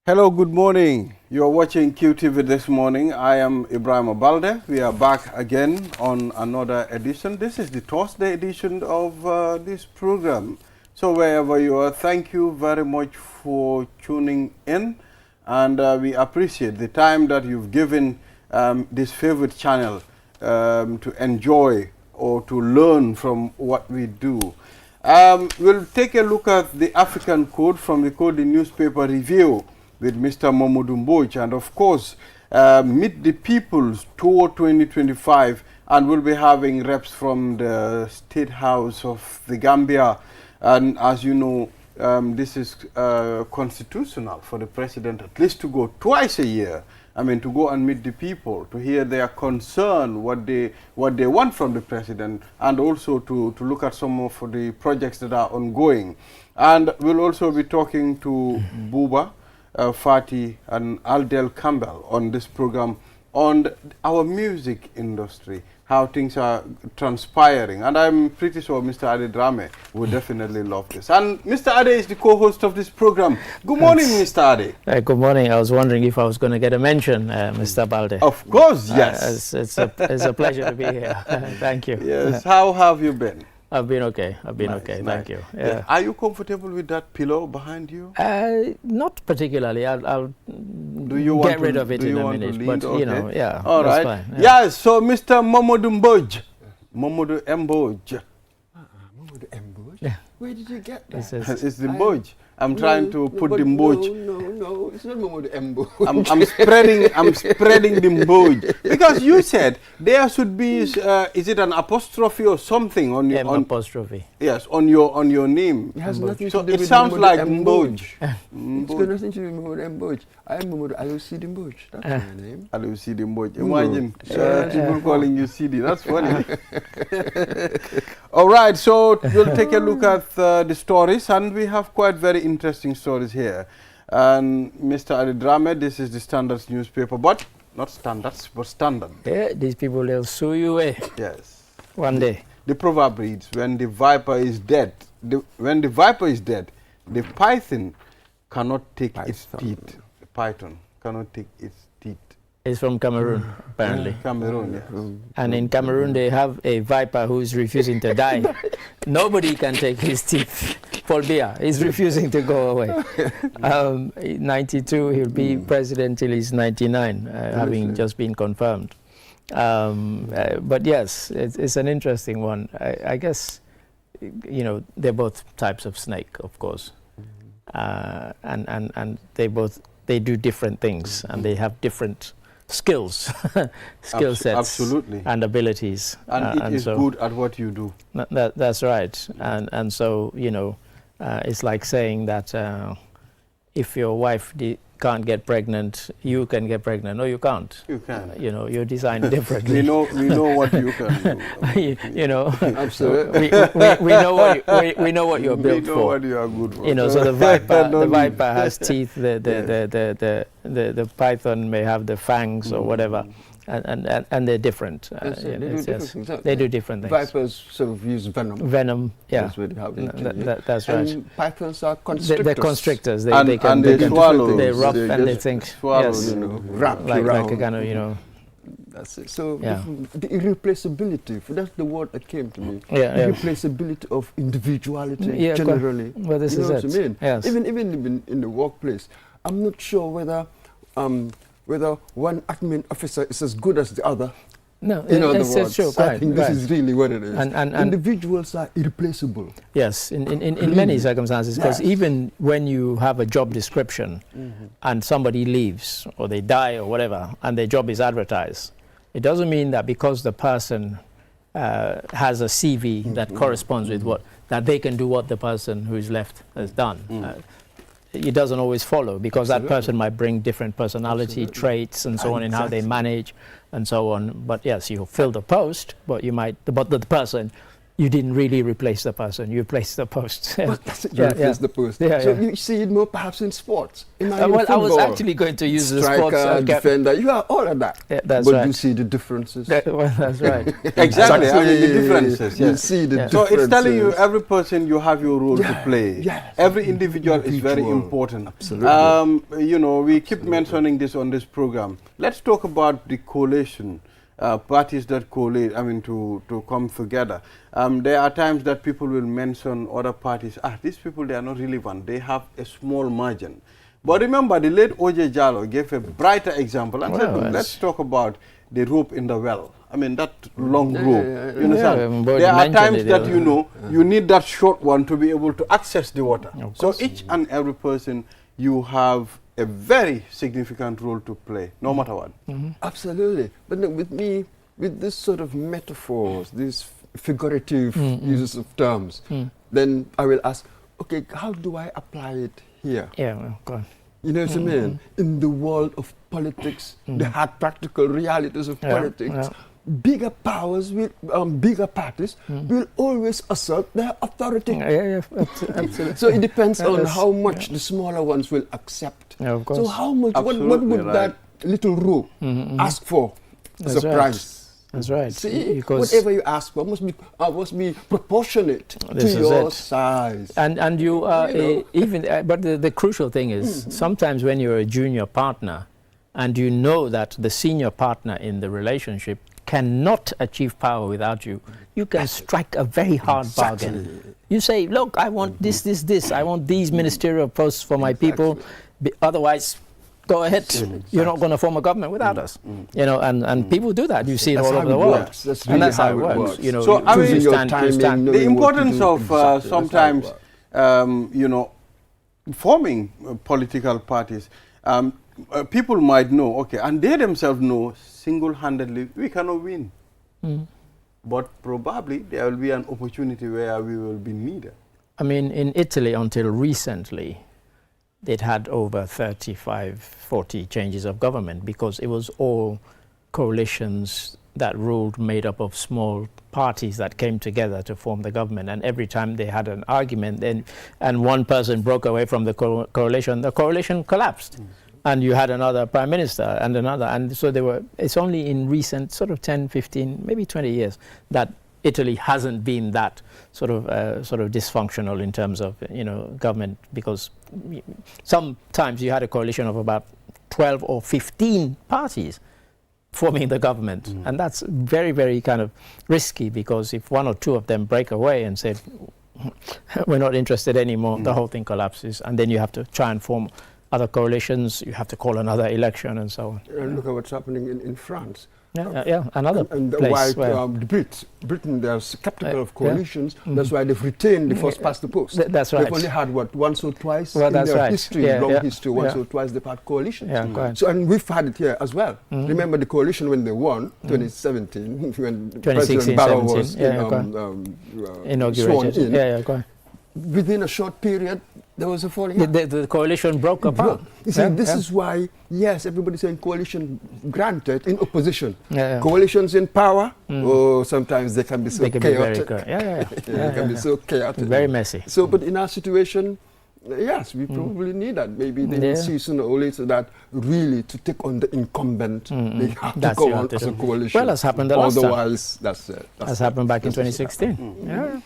Hello, good morning. You are watching QTV this morning. I am Ibrahim Abalde. We are back again on another edition. This is the Thursday edition of this program. So wherever you are, thank you very much for tuning in. And we appreciate the time that you've given this favorite channel to enjoy or to learn from what we do. We'll take a look at the African Code from the Code in Newspaper Review with Mr. Momodu Mbodj, and of course, Meet the People's Tour 2025, and we'll be having reps from the State House of the Gambia. And as you know, this is constitutional for the president at least to go twice a year. I mean, to go and meet the people, to hear their concern, what they want from the president, and also to look at some of the projects that are ongoing. And we'll also be talking to Buba Fati and Aldel Campbell on this program on our music industry, how things are transpiring. And I'm pretty sure Mr. Ade Drame would definitely love this. And Mr. Ade is the co-host of this program. Good morning, Mr. Ade. Good morning. I was wondering if I was going to get a mention, Mr. Balde. Of course, yes. It's a pleasure to be here. Thank you. Yes. How have you been? I've been okay. Nice. Thank you. Yeah. Are you comfortable with that pillow behind you? Not particularly. I'll get rid of it in a minute. But okay. You know, yeah. All right. Fine, yeah. Yes. So, Mr. Momodu Mbodj. Momodu Mbodj. Momodu Mbodj? Yeah. Where did you get that? It's the Mbodj. I'm trying to put the Mbodj. No, it's not Momodu Mbodj. I'm spreading the Mbodj, because you said there should be is it an apostrophe or something on your apostrophe? Yes, on your name. It has nothing so to do it with sounds Momodu like Mbodj. Mbodj. It's got nothing to do with Momodu Mbodj. I am Momodu Alusidi Mbodj. That's my name. Alusidi Mbodj. Imagine people calling you Sidi. That's funny. All right, so we'll take a look at the stories, and we have quite very interesting stories here. And Mr. Adedrame, this is the Standards newspaper, but not Standards, but Standard. Yeah, these people, they'll sue you away. Yes. One day. The proverb reads, when the viper is dead, the python cannot take its teeth. The python cannot take its teeth. It's from Cameroon, apparently. Cameroon, yes. And in Cameroon, they have a viper who's refusing to die. Nobody can take his teeth. Paul Biya is refusing to go away. 92, he'll be president till he's 99, having just been confirmed. But yes, it's an interesting one. I guess, you know, they're both types of snake, of course. And they do different things, and they have different skills, sets, absolutely, and abilities. And it is so good at what you do. That's right. And so, you know, it's like saying that if your wife can't get pregnant, you can get pregnant. No, you can't. You can. You know, you're designed differently. we know what you can do. you know, absolutely. we know what you're built for. We know what you are good for. You know, so the viper has teeth. The python may have the fangs or whatever. And they're different. They do different things. Vipers sort of use venom. Venom, yeah. That's what that's right. And pythons are constrictors. They're constrictors. They swallow. They rough and they think. Swallow, yes. You know, wrap like around. a kind of, you know. That's it. So yeah. the irreplaceability, that's the word that came to me. Yeah, irreplaceability of individuality generally. Well, this is what I mean? Yes. Even in the workplace, I'm not sure whether one admin officer is as good as the other. No, in other words, true, I think this is really what it is. And individuals are irreplaceable. Yes, in many circumstances, because even when you have a job description and somebody leaves or they die or whatever, and their job is advertised, it doesn't mean that because the person has a CV that corresponds with that they can do what the person who's left has done. It doesn't always follow, because that person might bring different personality traits and so on in how they manage and so on. But yes, you fill the post, but the person you didn't really replace the person, you replaced the post. But that's it, you replace the post. Yeah, so yeah. you see it more perhaps in sports. Imagine Well, I was football. actually going to use the Striker, sports. defender, you are all of that. Yeah, that's but right. you see the differences. Well, that's right. Exactly. I mean, the differences. You Yes. see the Yeah. So differences. it's telling you every person you have your role to play. yes. Every individual is very Individual. important. Absolutely. You know, we keep mentioning this on this program. Let's talk about the coalition. Parties that collate, I mean, to come together. There are times that people will mention other parties. These people, they are not relevant. They have a small margin. But remember, the late O.J. Jallow gave a brighter example and said, Well, let's talk about the rope in the well. I mean, that long Yeah, rope. yeah, yeah. You understand? Yeah, There are mentioned times it, that, yeah. you know, you need that short one to be able to access the water. Of So course. each and every person, you have a very significant role to play, no matter what. Absolutely. But look, with me, with this sort of metaphors, these figurative uses of terms, then I will ask, okay, how do I apply it here? Yeah, well, go on. You know what I mean? In the world of politics, the hard practical realities of Yeah, politics, yeah. bigger powers, bigger parties will always assert their authority. Yeah, absolutely. So it depends on That's- how much the smaller ones will accept. Yeah, of course. So how much, what Absolutely would right. that little rope ask for as That's a right. price? That's right. See, Because whatever you ask for must be proportionate This to is your it. size. and you are You know. even but the crucial thing is sometimes when you're a junior partner and you know that the senior partner in the relationship cannot achieve power without you, you can strike a very hard bargain. You say, look, I want this, I want these ministerial posts for my people, otherwise go ahead. You're not going to form a government without us. You know, and people do that. You see it That's all how over the it world. works. That's And really that's how it how it works. works. You know, So, I mean- Choosing your you timing, stand. knowing The what to importance do. of Exactly, that's how it sometimes, works. you know, forming political parties, people might know, okay, and they themselves know single-handedly we cannot win. But probably there will be an opportunity where we will be needed. I mean, in Italy until recently, they'd had over 35, 40 changes of government because it was all coalitions that ruled made up of small parties that came together to form the government. And every time they had an argument and one person broke away from the coalition collapsed. And you had another prime minister and another. And so it's only in recent sort of 10, 15, maybe 20 years that Italy hasn't been that sort of dysfunctional in terms of, you know, government, because sometimes you had a coalition of about 12 or 15 parties forming the government. And that's very, very kind of risky, because if one or two of them break away and say, we're not interested anymore, the whole thing collapses. And then you have to try and form other coalitions, you have to call another election and so on. And look at what's happening in France. Another And place why where Britain, they're skeptical of yeah. coalitions. That's why they've retained the first past the post. That's right. They've only had, what, once or twice Well, in that's their right. history, Yeah, long yeah, history, once yeah. or twice they've had coalitions. Yeah, go ahead. So, and we've had it here as well. Remember the coalition when they won, 2017, when 2016, President Barrow 17. was Yeah, sworn inaugurated. in. Yeah, go ahead. Within a short period, there was a falling out. The coalition broke apart. You see, this is why, yes, everybody's saying coalition granted in opposition. Yeah. Coalitions in power, oh, sometimes they can be so They can be very chaotic. good. They can be so chaotic. Very messy. So, but in our situation, yes, we probably need that. Maybe they will see sooner or later that really to take on the incumbent, they have That's to go what on they as a do. coalition. Well, that's happened the last time. Otherwise, that's it. As happened back in 2016. Yeah.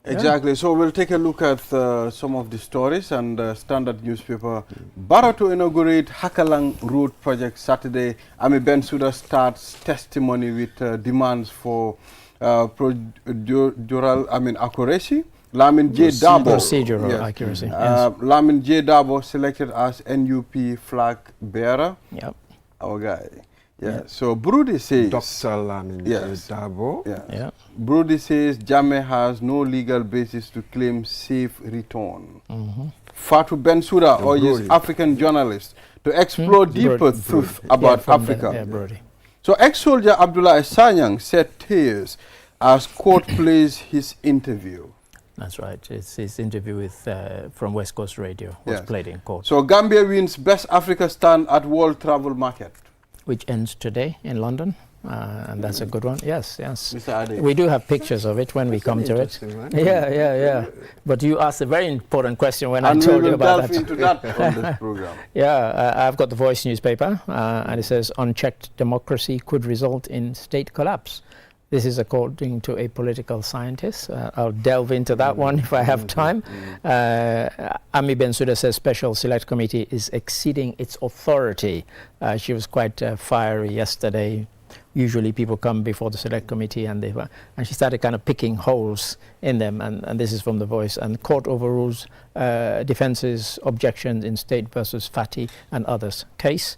Exactly. So we'll take a look at some of the stories. And Standard newspaper, Barrow to inaugurate Hakalang Road project Saturday. Ami Bensouda starts testimony with demands for procedural, accuracy. Lamin J. Dabo. Procedural accuracy. Lamin J. Dabo selected as NUP flag bearer. Yep. Our guy. Yeah. So Brody says. Dr. Lamin Yes. Dabo. Yeah. Yeah. Brody says Jammeh has no legal basis to claim safe return. Fatou Bensouda urges Brody. African journalists to explore deeper Brody. truth about from Africa. Yeah, Brody. So ex-soldier Abdullah Sanyang said tears as court plays his interview. That's right. It's his interview with from West Coast Radio was Yes. played in court, So Gambia wins Best Africa stand at World Travel Market. which ends today in London. and that's a good one. Yes, yes. Mr. Ade. We do have pictures of it when we come to it. Yeah. But you asked a very important question when I told you about that. And we will delve into that on this program. Yeah, I've got the Voice newspaper, and it says unchecked democracy could result in state collapse. This is according to a political scientist. I'll delve into that one if I have time. Ami Bensouda says Special Select Committee is exceeding its authority. She was quite fiery yesterday. Usually people come before the Select Committee and she started kind of picking holes in them, and this is from the Voice. And court overrules defence's objections in State versus Fati and others case.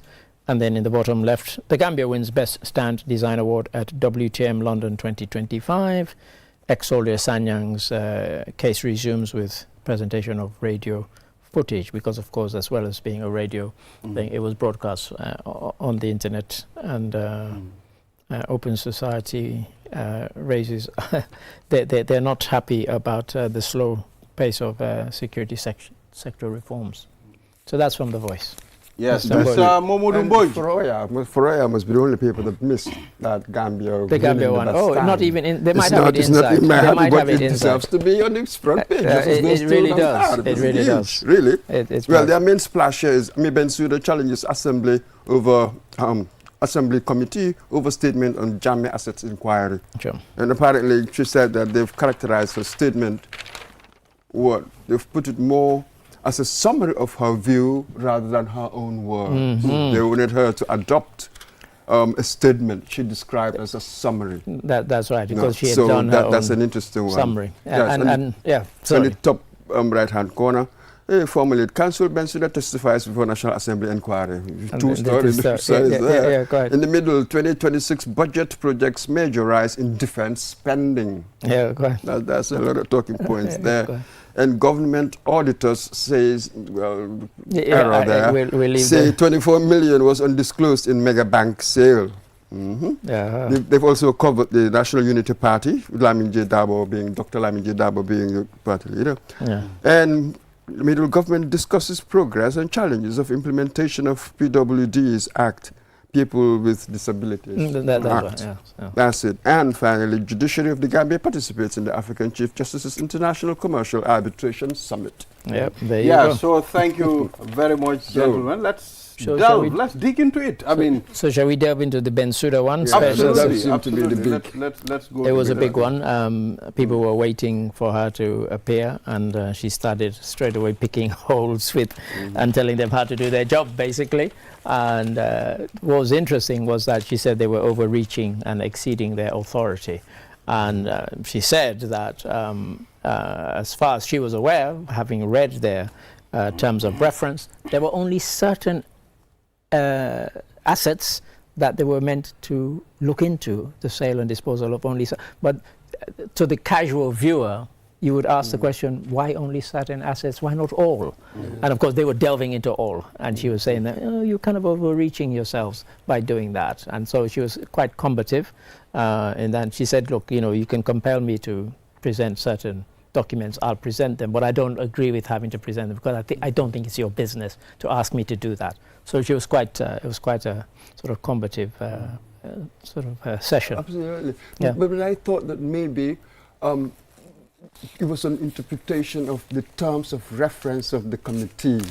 And then in the bottom left, the Gambia wins Best Stand Design Award at WTM London 2025. Ex-soldier Sanyang's case resumes with presentation of radio footage, because of course, as well as being a radio thing, it was broadcast on the internet. And Open Society raises, they're not happy about the slow pace of security sector reforms. So that's from the Voice. Yes, Mr. Momodou Mbodj. Foroya must be the only paper that missed that Gambia. The Gambia one. Oh, stand. not even in. They might have it inside. They might have it inside. It deserves to be on its front page. It really does. It really does. Really? It's well, their main splash here is Ami Bensouda challenges Assembly over Assembly Committee over statement on Jammeh Assets Inquiry. Sure. And apparently, she said that they've characterized her statement. They've put it more as a summary of her view rather than her own words. They wanted her to adopt a statement she described as a summary. That's right, because she had so done her that's own an interesting one. summary. Yes, And in the top right-hand corner, formerly Council Bensouda testifies before National Assembly inquiry. Two stories there. In the middle, 2026 budget projects major rise in defense spending. Yeah, quite. That's a lot of talking points there. And government auditors says, error there, we'll say 24 million was undisclosed in mega bank sale. They've also covered the National Unity Party, Dr. Lamin J. Dabo being the party leader. And the middle government discusses progress and challenges of implementation of PWD's Act, People with Disabilities Act. That's it. And finally, Judiciary of the Gambia participates in the African Chief Justice's International Commercial Arbitration Summit. There you go. So thank you very much, gentlemen. Let's delve. Let's dig into it. So shall we delve into the Bensouda one? Absolutely. Let's go. It was a big one. People were waiting for her to appear, and she started straight away picking holes and telling them how to do their job, basically. And what was interesting was that she said they were overreaching and exceeding their authority. And she said that as far as she was aware, having read their terms of reference, there were only certain assets that they were meant to look into, the sale and disposal of only. But to the casual viewer, you would ask the question, why only certain assets? Why not all? And of course, they were delving into all. And she was saying that, you're kind of overreaching yourselves by doing that. And so she was quite combative. And then she said, look, you can compel me to present certain documents, I'll present them, but I don't agree with having to present them because I don't think it's your business to ask me to do that. So she was quite, it was quite a sort of combative session. Absolutely. Yeah. But I thought that maybe it was an interpretation of the terms of reference of the committee.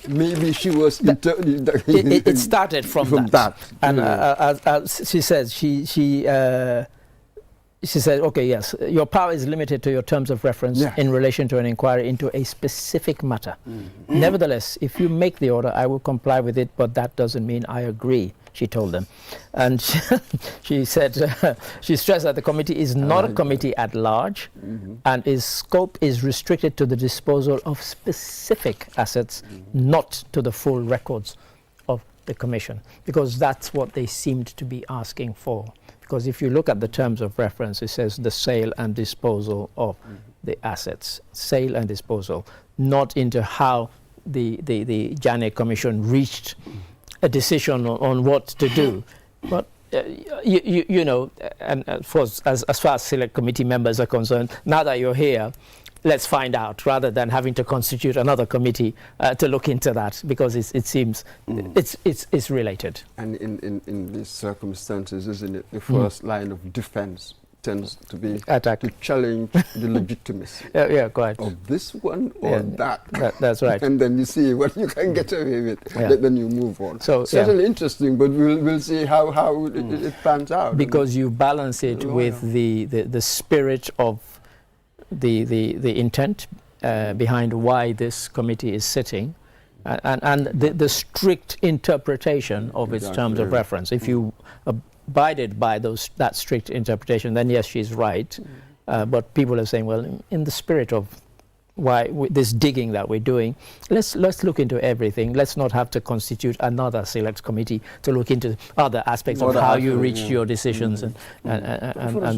Maybe she was... It started from that. And as she said, she said, okay, yes, your power is limited to your terms of reference in relation to an inquiry into a specific matter. Nevertheless, if you make the order, I will comply with it, but that doesn't mean I agree, she told them. And she said, she stressed that the committee is not a committee at large, and its scope is restricted to the disposal of specific assets, not to the full records of the commission, because that's what they seemed to be asking for. Because if you look at the terms of reference, it says the sale and disposal of the assets, sale and disposal, not into how the Jammeh Commission reached a decision on what to do. But you know, and as far as select committee members are concerned, now that you're here, let's find out, rather than having to constitute another committee to look into that, because it seems it's related. And in these circumstances, isn't it, the first line of defense tends to be to challenge the legitimacy quite. of this one or that. That's right. And then you see what you can get away with. Then you move on. So certainly interesting, but we'll see how it pans out. Because you balance it with the spirit of the intent behind why this committee is sitting, and the strict interpretation of its terms of reference. If you abided by that strict interpretation, then yes, she's right. But people are saying, well, in the spirit of this digging that we're doing, let's look into everything. Let's not have to constitute another select committee to look into other aspects of how you reached your decisions and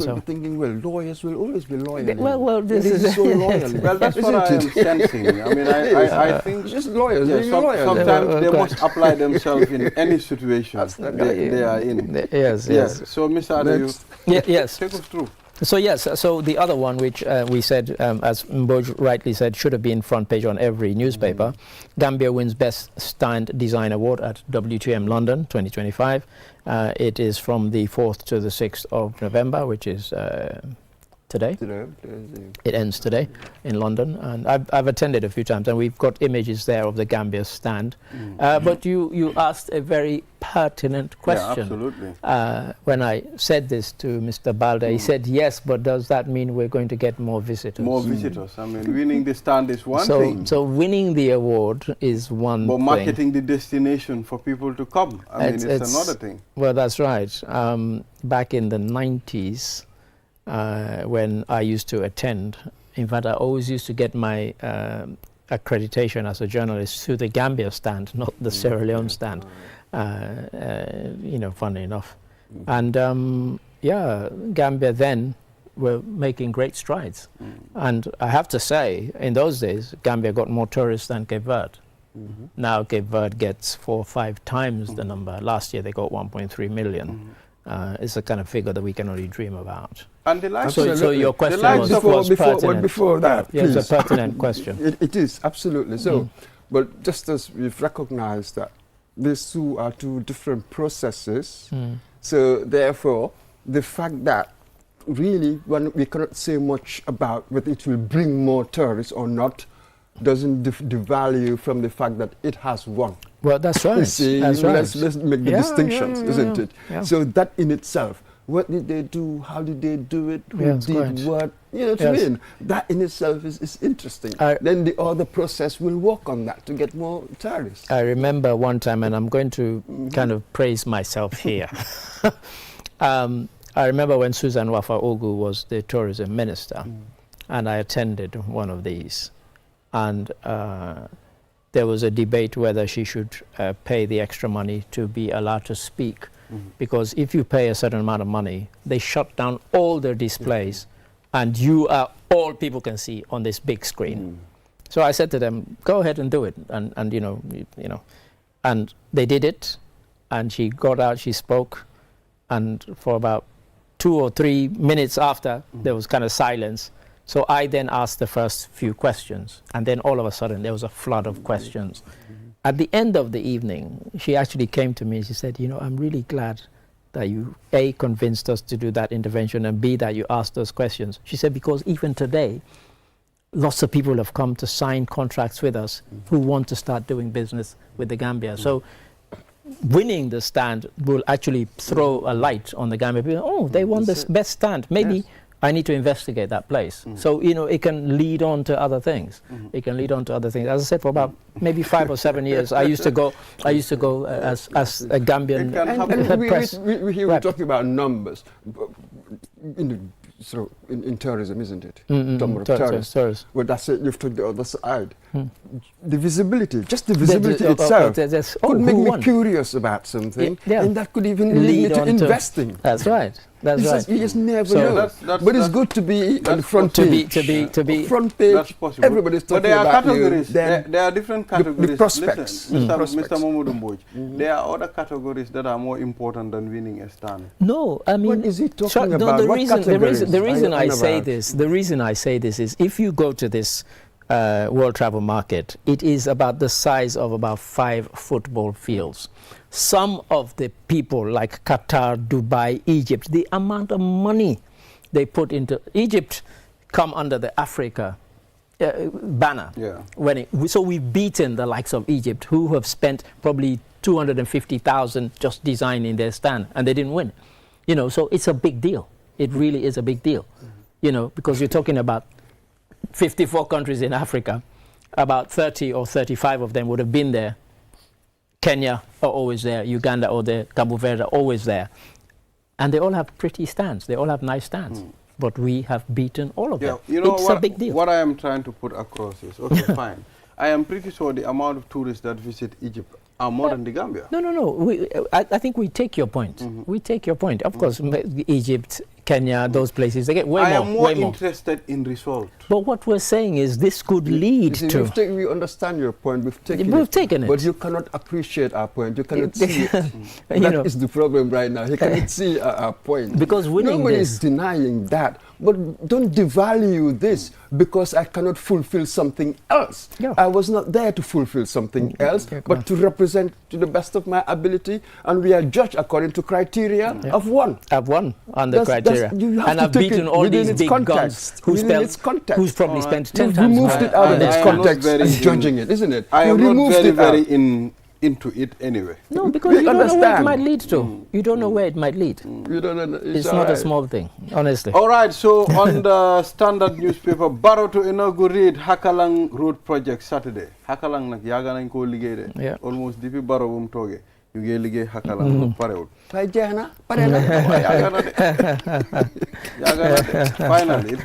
so. Thinking, well, lawyers will always be loyal. Well, this is so loyal. Well, that's what I am sensing. I mean, I think just lawyers. Sometimes they must apply themselves in any situation they are in. Yes. So, Mr. Adu, yes. Take us through. So yes, so the other one, which we said, as Mboj rightly said, should have been front page on every newspaper. Gambia wins Best Stand Design Award at WTM London 2025. It is from the 4th to the 6th of November, which is today. It ends today in London, and I've attended a few times, and we've got images there of the Gambia stand. But you asked a very pertinent question. Absolutely. When I said this to Mr. Balde, he said, yes, but does that mean we're going to get more visitors? More visitors. I mean, winning the stand is one thing. So winning the award is one thing. But marketing the destination for people to come, I mean, it's another thing. Well, that's right. Back in the 90s, when I used to attend, in fact, I always used to get my accreditation as a journalist through the Gambia stand, not the Sierra Leone stand. Funny enough. And Gambia then were making great strides. And I have to say, in those days, Gambia got more tourists than Cape Verde. Now Cape Verde gets 4 or 5 times the number. Last year they got 1.3 million. It's a kind of figure that we can only dream about. And the likes so your question was pertinent. Before that, it's a pertinent question. It is, absolutely. So, but just as we've recognized that these two are two different processes, so therefore, the fact that really we cannot say much about whether it will bring more tourists or not doesn't devalue from the fact that it has won. Well, that's right. See, let's make the distinctions, isn't it? Yeah. So that in itself, what did they do? How did they do it? Who did what? You know what I mean? That in itself is interesting. Then the other process will work on that to get more tourists. I remember one time, and I'm going to kind of praise myself here. I remember when Susan Wafa Ogu was the tourism minister, and I attended one of these. And there was a debate whether she should pay the extra money to be allowed to speak. Because if you pay a certain amount of money, they shut down all their displays, and you are all people can see on this big screen. So I said to them, go ahead and do it. And and they did it, and she got out, she spoke, and for about 2 or 3 minutes after, there was kind of silence. So I then asked the first few questions, and then all of a sudden there was a flood of questions. At the end of the evening, she actually came to me and she said, I'm really glad that you, A, convinced us to do that intervention, and B, that you asked those questions. She said, because even today, lots of people have come to sign contracts with us who want to start doing business with the Gambia. So winning the stand will actually throw a light on the Gambia. People, oh, they won the best stand. Maybe I need to investigate that place. So, it can lead on to other things. It can lead on to other things. As I said, for about maybe 5 or 7 years, I used to go as a Gambian press. We're talking about numbers in tourism, isn't it? Number of tourists. Well, that's it. You've took the other side. The visibility, just the visibility itself, could make me curious about something, and that could even lead me to investing. That's right. That's right. You just never So know. But it's good to be on the front page. To be front page. That's possible. Everybody's talking but there are about categories. you. There are different categories. The prospects. Listen, Prospects. Mr. Mamadou Mbodj, there are other categories that are more important than winning a stand. No, I mean, what is he talking about? The What reason I say about? this, the reason I say this is, if you go to this World Travel Market, it is about the size of about 5 football fields. Some of the people like Qatar, Dubai, Egypt, the amount of money they put into Egypt come under the Africa banner. Yeah. So we've beaten the likes of Egypt, who have spent probably 250,000 just designing their stand, and they didn't win. You know, so it's a big deal. It really is a big deal. You know, because you're talking about 54 countries in Africa, about 30 or 35 of them would have been there. Kenya are always there, Uganda or there, Cabo Verde are always there. And they all have pretty stands, they all have nice stands. But we have beaten all of them. You know, it's a big deal. What I am trying to put across is, okay, fine. I am pretty sure the amount of tourists that visit Egypt are more than the Gambia. No. I think we take your point. We take your point. Of course, Egypt, Kenya, those places, they get way more. I am more interested in result. But what we're saying is this could lead to... We understand your point. We've taken it. But you cannot appreciate our point. You cannot see it. That is the problem right now. You cannot see our point. Because winning Nobody is denying that. But don't devalue this because I cannot fulfill something else. Yeah. I was not there to fulfill something else, but to represent to the best of my ability. And we are judged according to criteria of one. I've won on the criteria. And I've beaten all these big guns who's probably spent 10 times more. You removed it out of its context and judging it, isn't it? I am not very into it anyway. No, because you don't know where it might lead to. You don't know where it might lead. You don't know. It's not a small thing, honestly. All right, so on the Standard newspaper, Barrow to inaugurate Hakalang Road project Saturday. Hakalang nak yaga nañ ko liggéey de. Almost depuis Barrow bu mu toogee ñu ngi liggéey Hakalang parewul. Fay jeex na pare na. Finally,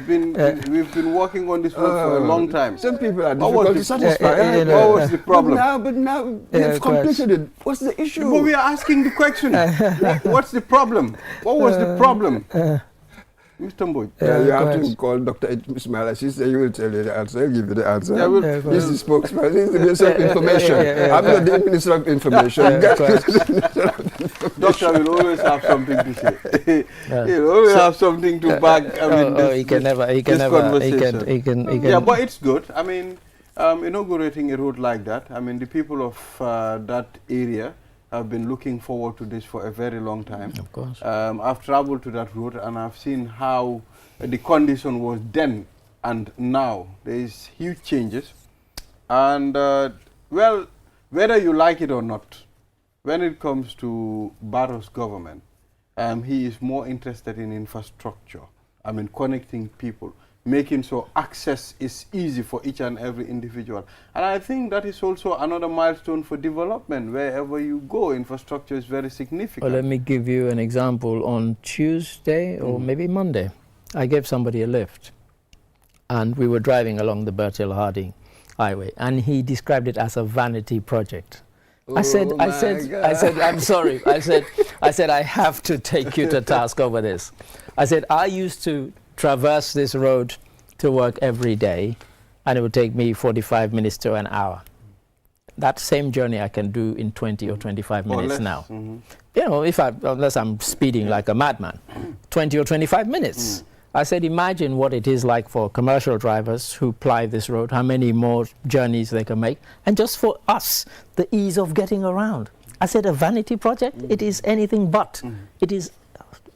we've been working on this road for a long time. Some people are difficult to satisfy. What was the problem? But now we've completed it. What's the issue? But we are asking the question. What's the problem? What was the problem? Mr. Mbodj. You have to call Dr. Ismail Assis. He will tell you the answer. He'll give you the answer. He's the spokesman. He's the Minister of Information. I'm not the Minister of Information. Doctor will always have something to say. He'll always have something to back. He can never. Yeah, but it's good. I mean, inaugurating a road like that, I mean, the people of that area have been looking forward to this for a very long time. Of course. I've traveled to that route and I've seen how the condition was then and now. There is huge changes. And, well, whether you like it or not, when it comes to Barrow's government, he is more interested in infrastructure. I mean, connecting people, making sure access is easy for each and every individual. And I think that is also another milestone for development. Wherever you go, infrastructure is very significant. Well, let me give you an example. On Tuesday or maybe Monday, I gave somebody a lift. And we were driving along the Bertil Harding Highway, and he described it as a vanity project. I said, I'm sorry. I said, I have to take you to task over this. I said, I used to traverse this road to work every day, and it would take me 45 minutes to an hour. That same journey I can do in 20 or 25 minutes now. You know, unless I'm speeding like a madman, 20 or 25 minutes. I said, imagine what it is like for commercial drivers who ply this road, how many more journeys they can make, and just for us, the ease of getting around. I said, a vanity project? It is anything but. It is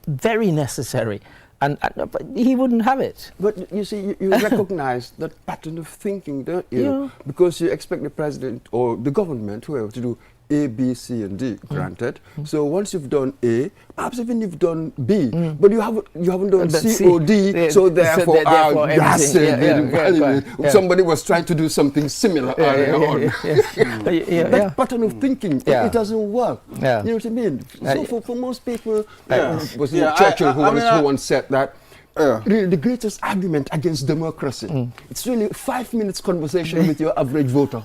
very necessary. But he wouldn't have it. But you see, you recognize that pattern of thinking, don't you? Yeah. Because you expect the president or the government, whoever, to do A, B, C, and D, granted. So once you've done A, perhaps even you've done B, but you haven't done C or D, so therefore somebody was trying to do something similar earlier on. That pattern of thinking, it doesn't work. You know what I mean? So for most people, was Churchill who once said that, really, the greatest argument against democracy, it's really 5 minutes conversation with your average voter.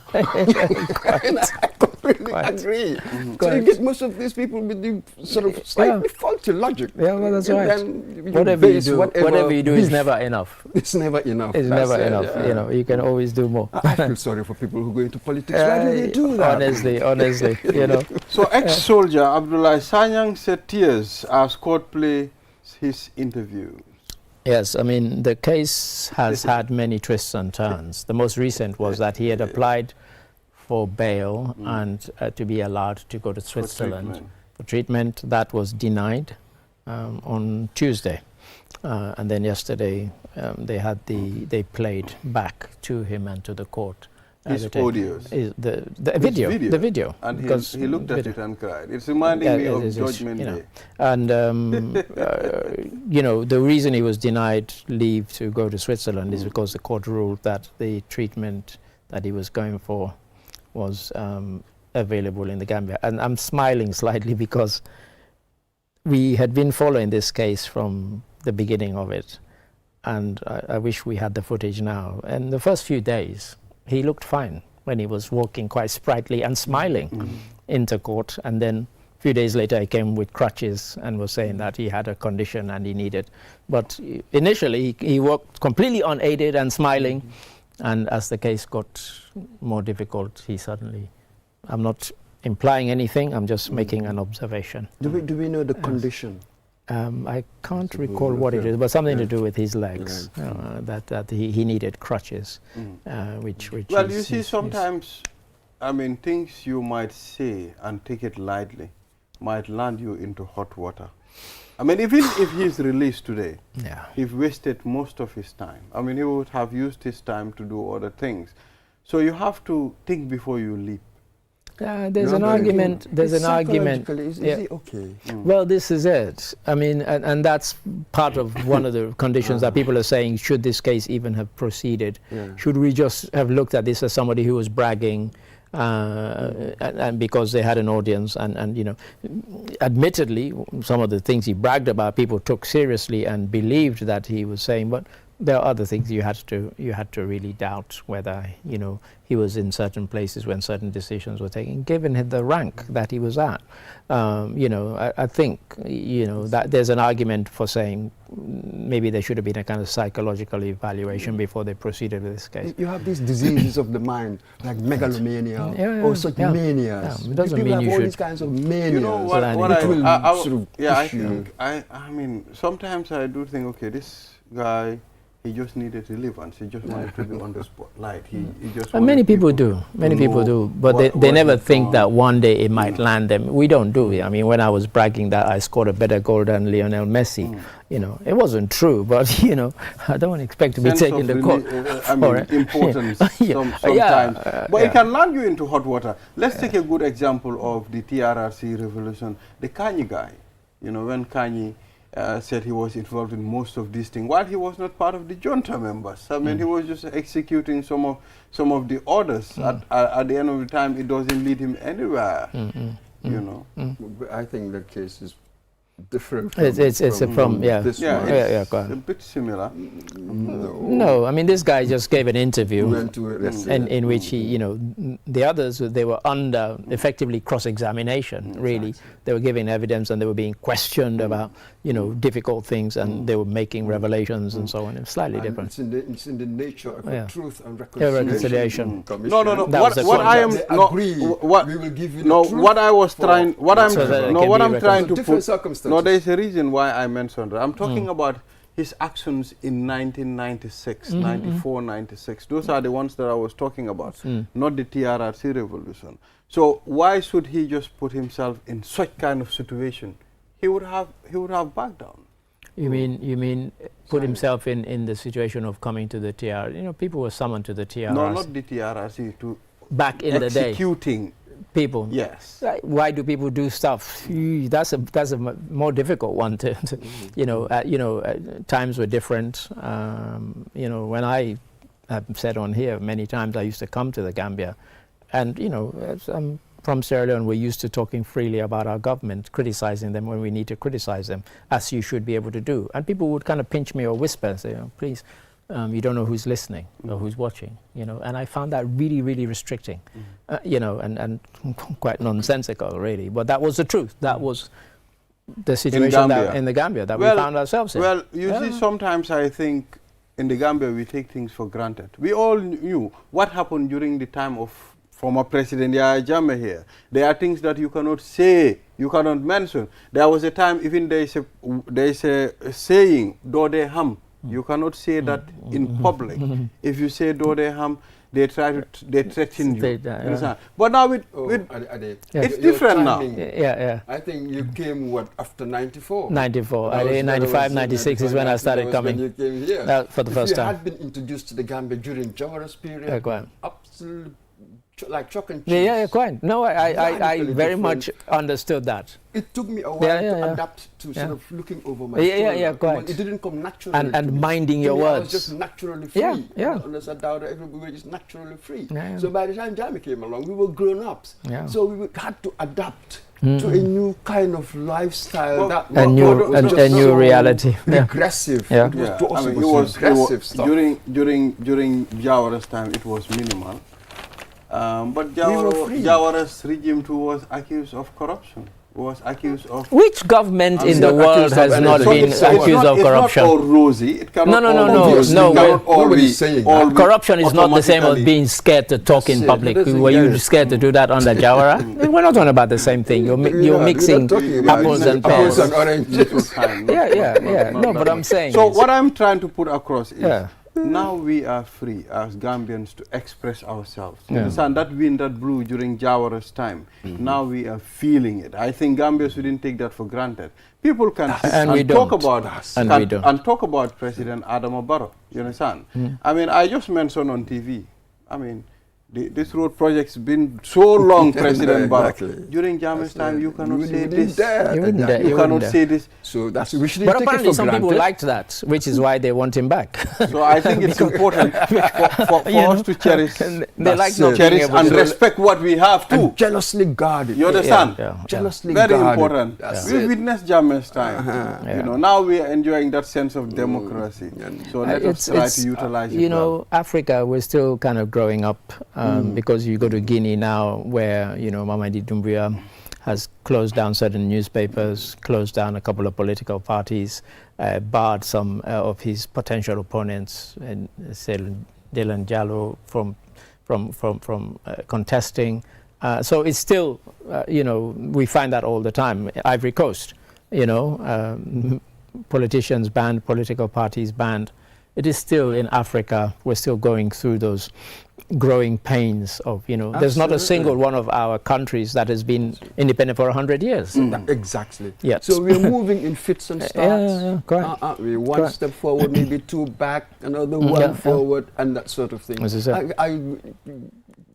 really agree. So you get most of these people with the sort of slightly faulty logic. Yeah, well, that's right. Then whatever you do is never enough. It's never enough. It's never enough. Yeah. You know, you can always do more. I feel sorry for people who go into politics. Why do they do that? Honestly, you know. So ex-soldier Abdoulaye Sanyang said tears as court plays his interview. Yes, I mean, the case has had many twists and turns. The most recent was that he had applied for bail and to be allowed to go to Switzerland for treatment. That was denied on Tuesday. And then yesterday they played back to him and to the court. His audios. The video. And he looked at it and cried. It's reminding me of Judgment Day. And, you know, the reason he was denied leave to go to Switzerland is because the court ruled that the treatment that he was going for was available in the Gambia. And I'm smiling slightly because we had been following this case from the beginning of it. And I wish we had the footage now. And the first few days, he looked fine when he was walking quite sprightly and smiling into court. And then a few days later, he came with crutches and was saying that he had a condition and he needed. But initially, he walked completely unaided and smiling. And as the case got more difficult, he suddenly, I'm not implying anything, I'm just making an observation. Do we know the condition? I can't recall what it is, but something to do with his legs, that he needed crutches, which well, you see, sometimes, I mean, things you might say and take it lightly might land you into hot water. I mean, even if he's released today, he's wasted most of his time. I mean, he would have used his time to do other things. So you have to think before you leap. There's an argument. There's an argument. Is it okay? Well, this is it. I mean, and that's part of one of the conditions that people are saying. Should this case even have proceeded? Should we just have looked at this as somebody who was bragging, and because they had an audience, and you know, admittedly, some of the things he bragged about, people took seriously and believed that he was saying, but there are other things you had to really doubt whether, you know, he was in certain places when certain decisions were taken, given the rank that he was at. You know, I think, you know, that there's an argument for saying maybe there should have been a kind of psychological evaluation before they proceeded with this case. You have these diseases of the mind, like megalomania or such manias. It doesn't mean you all should. these kinds of manias. You know what I sometimes I do think, okay, this guy, he just needed relevance. He just wanted to be on the spotlight. He just and many people do. Many people do. But they never think that one day it might land them. We don't do it. I mean, when I was bragging that I scored a better goal than Lionel Messi, you know, it wasn't true. But, you know, I don't expect to be taken to court. I mean, importance sometimes. But it can land you into hot water. Let's take a good example of the TRRC revolution. The Kanye guy. You know, when Kanye said he was involved in most of these things, while he was not part of the junta members. I mean, he was just executing some of the orders. At the end of the time, it doesn't lead him anywhere. You know. I think that case is different. It's a problem. It's a bit similar. No, I mean, this guy just gave an interview in which he, you know, the others, they were under effectively cross-examination, really. They were giving evidence and they were being questioned about, you know, difficult things, and they were making revelations and so on. It's slightly different. It's in the nature of truth and reconciliation. No. What I am we will give you the truth. What I was trying, what I'm trying to put. No, there is a reason why I mentioned that. I'm talking about his actions in 1996, 94, 96. Those are the ones that I was talking about, not the TRRC revolution. So why should he just put himself in such kind of situation? He would have backed down. You mean put himself in the situation of coming to the TRRC? You know, people were summoned to the TRRC. No, not the TRRC. Back in the day. Executing people. Yes. Why do people do stuff? That's a more difficult one to you know. Times were different. You know, when I have said on here many times, I used to come to the Gambia, and you know, I'm from Sierra Leone, we're used to talking freely about our government, criticizing them when we need to criticize them, as you should be able to do. And people would kind of pinch me or whisper, say, oh, please, you don't know who's listening or who's watching, you know, and I found that really, really restricting, you know, and quite nonsensical, really. But that was the truth. That was the situation in the Gambia that we found ourselves in. Well, you see, sometimes I think in the Gambia we take things for granted. We all knew what happened during the time of former President Yahya Jammeh here. There are things that you cannot say, you cannot mention. There was a time, even there is a saying, Dode Ham. You cannot say that in public. If you say Dode Ham, they threaten you. But now it's different now. Yeah. I think you came after 94? 94. 95, 96 is when I started coming. When you came here. For the first time. You had been introduced to the Gambia during Jawara's period. Absolutely. Like chalk and cheese. Yeah, quite. No, I very much understood that. It took me a while to adapt to sort of looking over my shoulder. Quite. It didn't come naturally. And minding your words. I was just naturally free. Unless I doubt everybody was just naturally free. So by the time Jammeh came along, we were grown-ups. So we had to adapt to a new kind of lifestyle. A new reality. Regressive. It was regressive stuff. During Jawara's time, it was minimal. But Jawara's regime too was accused of corruption. Was accused of... Which government in the world has not been accused of corruption? It's not all rosy. It cannot No. Corruption is not the same as being scared to talk in public. Were you scared to do that under Jawara? We're not talking about the same thing. You're mixing apples and pears. Apples and oranges. No, but I'm saying... So what I'm trying to put across is... Now we are free as Gambians to express ourselves. Understand that wind that blew during Jawara's time. Now we are feeling it. I think Gambians shouldn't take that for granted. People can talk about President Adama Barrow. You understand? I mean, I just mentioned on TV. I mean, this road project's been so long, President Barrow. During Jammeh's time, you cannot say this. You cannot say this. So that's we should. But apparently, some people liked that, which is why they want him back. So I think it's important for us to cherish, cherish and respect what we have too. And jealously guard it. You understand? Jealously very guard important. We witnessed Jammeh's time. You know, now we are enjoying that sense of democracy. So let us try to utilize it. You know, Africa, we're still kind of growing up. Because you go to Guinea now, where Mamadi Doumbouya has closed down certain newspapers, closed down a couple of political parties, barred some of his potential opponents, and Dylan Jallow from contesting. So it's still, we find that all the time. Ivory Coast, politicians banned, political parties banned. It is still in Africa. We're still going through those growing pains of, there's not a single one of our countries that has been independent for 100 years. Exactly. Yes. So we're moving in fits and starts. Correct. We one step forward, maybe two back, another one forward, and that sort of thing.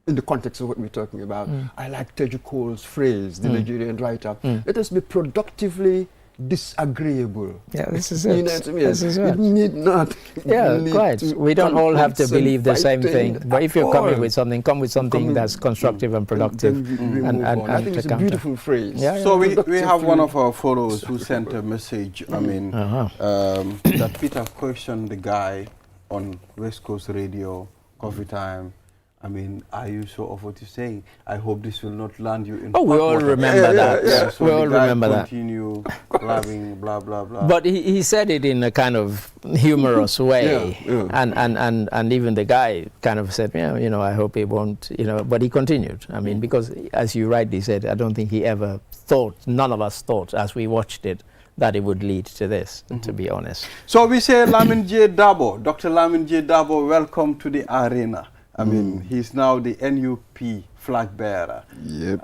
In the context of what we're talking about, I like Teju Cole's phrase, the Nigerian writer, let us be productively disagreeable. Yeah, this is it. You know what I mean? This is it. It need not. Quite. We don't all have to believe the same thing. But if you're coming with something, come with something that's constructive and productive. And I think it's a beautiful phrase. So we have one of our followers who sent a message. I mean, that Peter questioned the guy on West Coast Radio, Coffee Time. I mean, are you sure of what you're saying? I hope this will not land you in. Oh, we all remember that. So we all remember that. Continue laughing, blah blah blah. But he said it in a kind of humorous way, and even the guy kind of said, I hope he won't, But he continued. I mean, because as you rightly said, I don't think he ever thought. None of us thought, as we watched it, that it would lead to this. To be honest. So we say, Lamin J. Dabo, Dr. Lamin J. Dabo, welcome to the arena. I mean, he's now the NUP flag bearer. Yep.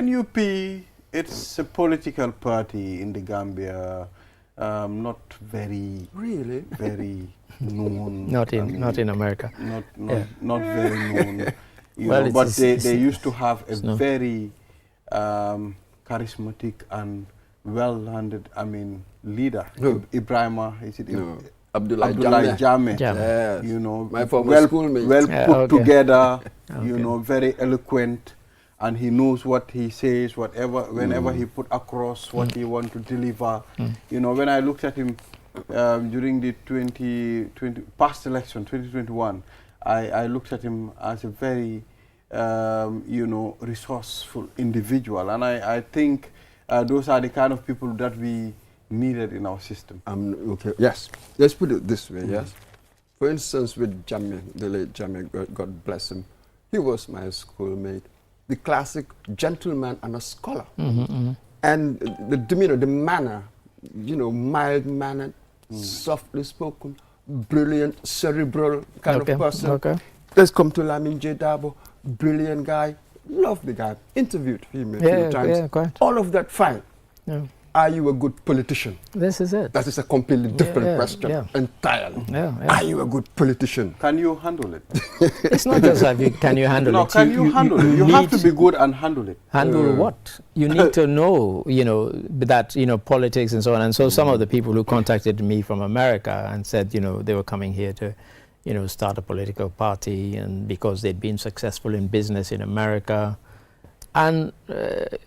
NUP, it's a political party in the Gambia, not very, very known. Not in America. Not very known. But they used to have a very charismatic and well-landed, leader. Ibrahima, is it? No. Abdullah Jammeh. Yes. My former schoolmate. Well put together, very eloquent, and he knows what he says, whenever he put across what he wants to deliver. When I looked at him during the past election, 2021, I looked at him as a very, resourceful individual. And I think those are the kind of people that we needed in our system. Okay, yes. Let's put it this way, yes. For instance, with Jammeh, the late Jammeh, God bless him, he was my schoolmate, the classic gentleman and a scholar. And the demeanor, the manner, mild-mannered, softly spoken, brilliant, cerebral kind of person. Okay. Let's come to Lamin J. Dabo, brilliant guy, lovely guy, interviewed him a few times. Yeah, quite. All of that, fine. Yeah. Are you a good politician? This is it. That is a completely different question entirely. Are you a good politician? Can you handle it? It's not just can you handle it. No, can you handle it? You have to be good and handle it. Handle what? You need to know, that, politics and so on. And so some of the people who contacted me from America and said, they were coming here to, start a political party, and because they'd been successful in business in America. And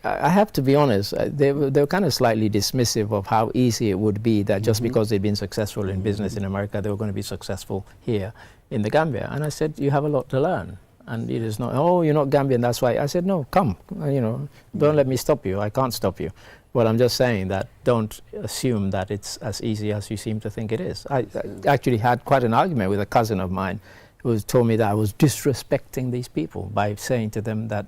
I have to be honest, they were kind of slightly dismissive of how easy it would be that just because they'd been successful in business in America, they were going to be successful here in the Gambia. And I said, you have a lot to learn. And it is not, oh, you're not Gambian, that's why. I said, no, come, don't let me stop you. I can't stop you. But I'm just saying that don't assume that it's as easy as you seem to think it is. I actually had quite an argument with a cousin of mine who told me that I was disrespecting these people by saying to them that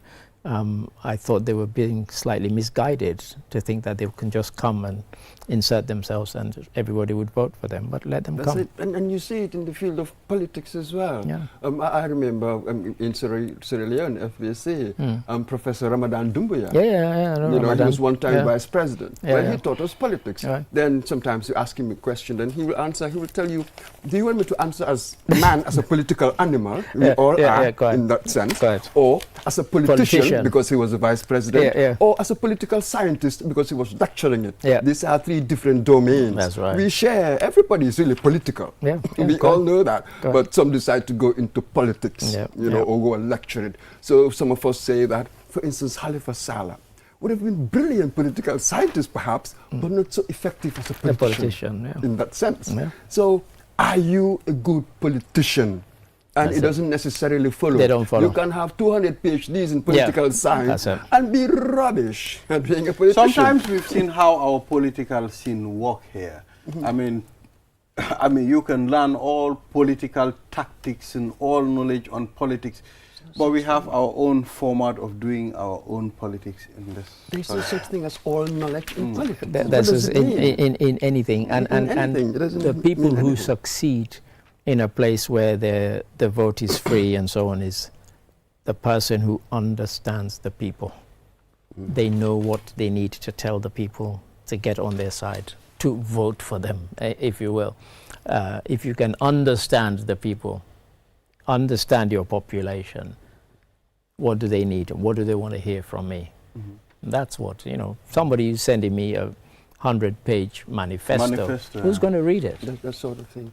I thought they were being slightly misguided to think that they can just come and insert themselves and everybody would vote for them, but let them That's come. It. And you see it in the field of politics as well. Yeah. I remember in Sierra Leone, FBC, Professor Ramadan Doumbouya. He was one time vice president. He taught us politics. Then sometimes you ask him a question and he will answer, he will tell you, do you want me to answer as man, as a political animal? We all are in that sense. Or as a politician, because he was a vice president. Or as a political scientist, because he was lecturing it. These are three different domains. That's right. We share, everybody is really political. We all know that. But some decide to go into politics, or go and lecture it. So some of us say that, for instance, Halifa Saleh would have been brilliant political scientist perhaps, but not so effective as a politician in that sense. So are you a good politician? And it doesn't necessarily follow. They don't follow. You can have 200 PhDs in political science and be rubbish at being a politician. Sometimes we've seen how our political scene work here. I mean, you can learn all political tactics and all knowledge on politics, but we have our own format of doing our own politics in this. There's no such thing as all knowledge in politics. That's in anything. And the people who succeed in a place where the vote is free and so on is the person who understands the people. They know what they need to tell the people to get on their side, to vote for them, if you will. If you can understand the people, understand your population, what do they need? What do they want to hear from me? That's what, somebody is sending me a 100-page manifesto. Who's going to read it? That sort of thing.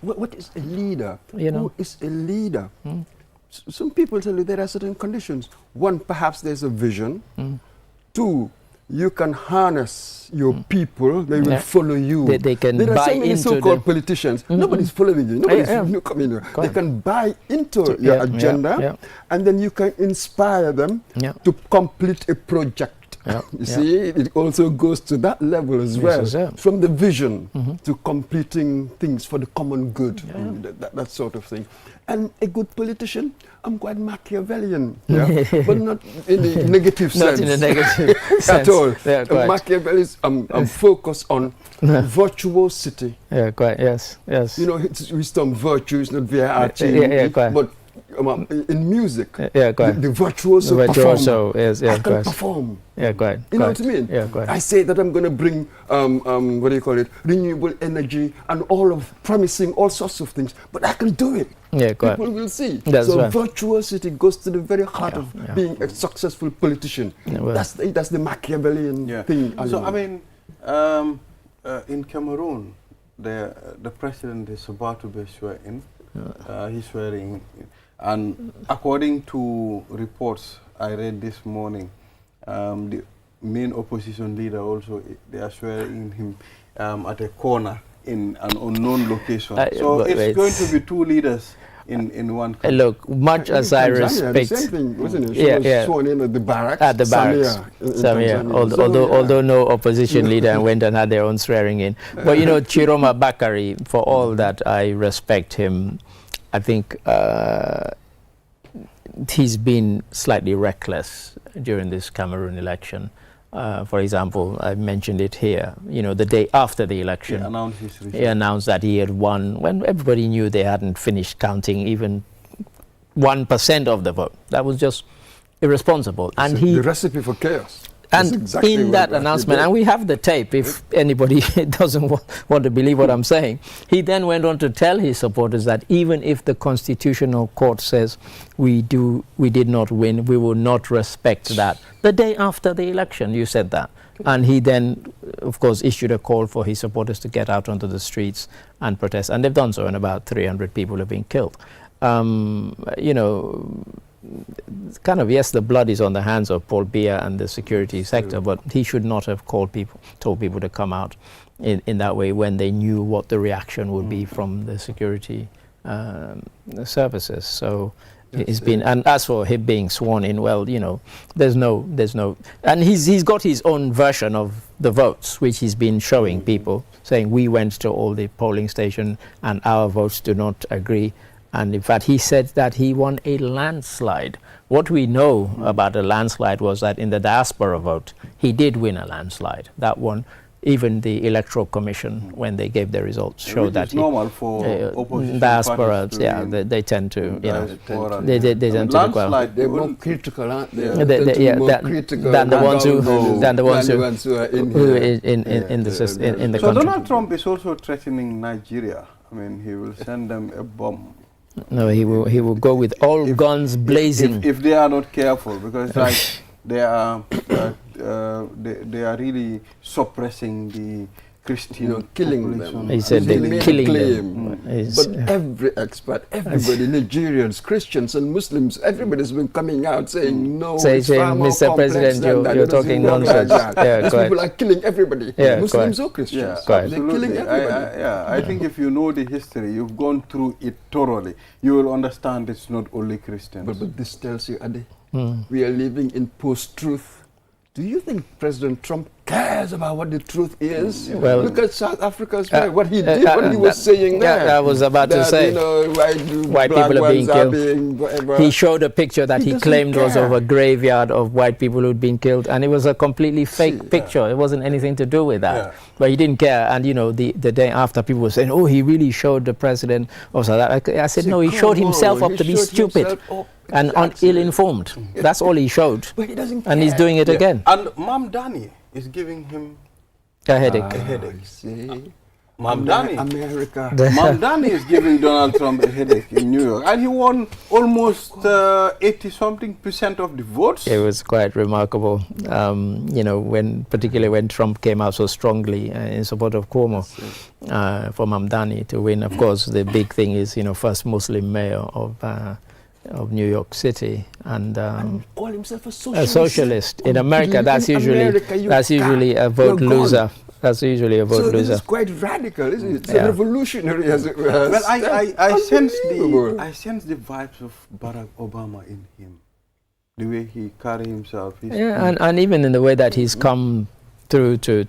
What is a leader? Who is a leader? Some people tell you there are certain conditions. One, perhaps there's a vision. Two, you can harness your people. They will follow you. They can there are buy so many into so-called politicians. Nobody's following you. Nobody's coming here. They can buy into your agenda, and then you can inspire them to complete a project. You see, it also goes to that level as well, from the vision to completing things for the common good, that sort of thing. And a good politician, I'm quite Machiavellian, but not in a negative sense. Not in a negative sense. At all. Machiavellian, I'm focused on virtuosity. Yes. It's wisdom, virtue, it's not V-I-R-T-U-E, but in music, the virtuoso performer. I can perform. You know what I mean? I say that I'm going to bring, renewable energy and all of promising all sorts of things, but I can do it. People will see. Virtuosity goes to the very heart of being a successful politician. That's the Machiavellian thing. So, in Cameroon, the president is about to be swearing. He's swearing. And according to reports I read this morning, the main opposition leader also, they are swearing him at a corner in an unknown location. So it's going to be two leaders in one country. Look, much as I respect... The same thing, wasn't it? She was sworn in at the barracks. At the barracks. Samia. Although no opposition leader went and had their own swearing in. But, you know, Chiroma Bakari, for all that I respect him, I think he's been slightly reckless during this Cameroon election. For example, I mentioned it here, you know, the day after the election, he announced that he had won when everybody knew they hadn't finished counting even 1% of the vote. That was just irresponsible. And the recipe for chaos. And exactly in that announcement, and we have the tape if anybody doesn't want to believe what I'm saying, he then went on to tell his supporters that even if the Constitutional Court says we did not win, we will not respect that. The day after the election, you said that. And he then, of course, issued a call for his supporters to get out onto the streets and protest. And they've done so, and about 300 people have been killed. You know, kind of, yes, the blood is on the hands of Paul Biya and the security sector, but he should not have told people to come out in that way when they knew what the reaction would be from the security services. So it's been, and as for him being sworn in, well, you know, there's no, and he's got his own version of the votes, which he's been showing people, saying we went to all the polling stations and our votes do not agree. And in fact, he said that he won a landslide. What we know about a landslide was that in the diaspora vote, he did win a landslide. That one, even the Electoral Commission, when they gave their results, showed that normal for opposition diasporas. Yeah, they tend to, you know, they tend to landslide. They're more critical, aren't they? Than the ones who are in the country. So Donald Trump is also threatening Nigeria. I mean, he will send them a bomb. No, he will go with all guns blazing. If they are not careful, because like they are really suppressing the Christian killing population. them. He said they're killing them. But every expert, everybody, Nigerians, Christians and Muslims, everybody's been coming out saying no. Saying, Mr. President, you're talking nonsense. These people are killing everybody, Muslims or Christians. They're killing everybody. I think if you know the history, you've gone through it thoroughly, you will understand it's not only Christians. But this tells you, Adi, we are living in post-truth. Do you think President Trump cares about what the truth is? Well, look at South Africa's what he did, what he was saying there. I was about to say, you know, white people are being killed. He showed a picture that he claimed was of a graveyard of white people who'd been killed, and it was a completely fake picture. It wasn't anything to do with that. But he didn't care. And you know, the day after, people were saying, "Oh, he really showed the president of South Africa." I said, "No, he showed himself up to be stupid and ill-informed. That's all he showed." But he doesn't care. And he's doing it again. And Mamdani is giving him a headache. Mamdani is giving Donald Trump a headache in New York, and he won almost 80-something% of the votes. It was quite remarkable, you know, particularly when Trump came out so strongly in support of Cuomo for Mamdani to win. Of course, the big thing is, you know, first Muslim mayor of New York City, and call himself a socialist. A socialist. In America, that's usually a vote loser. That's usually a vote loser. This is quite radical, isn't it? It's a revolutionary, as it were. Well, I sense the vibes of Barack Obama in him, the way he carries himself. And even in the way that he's come through to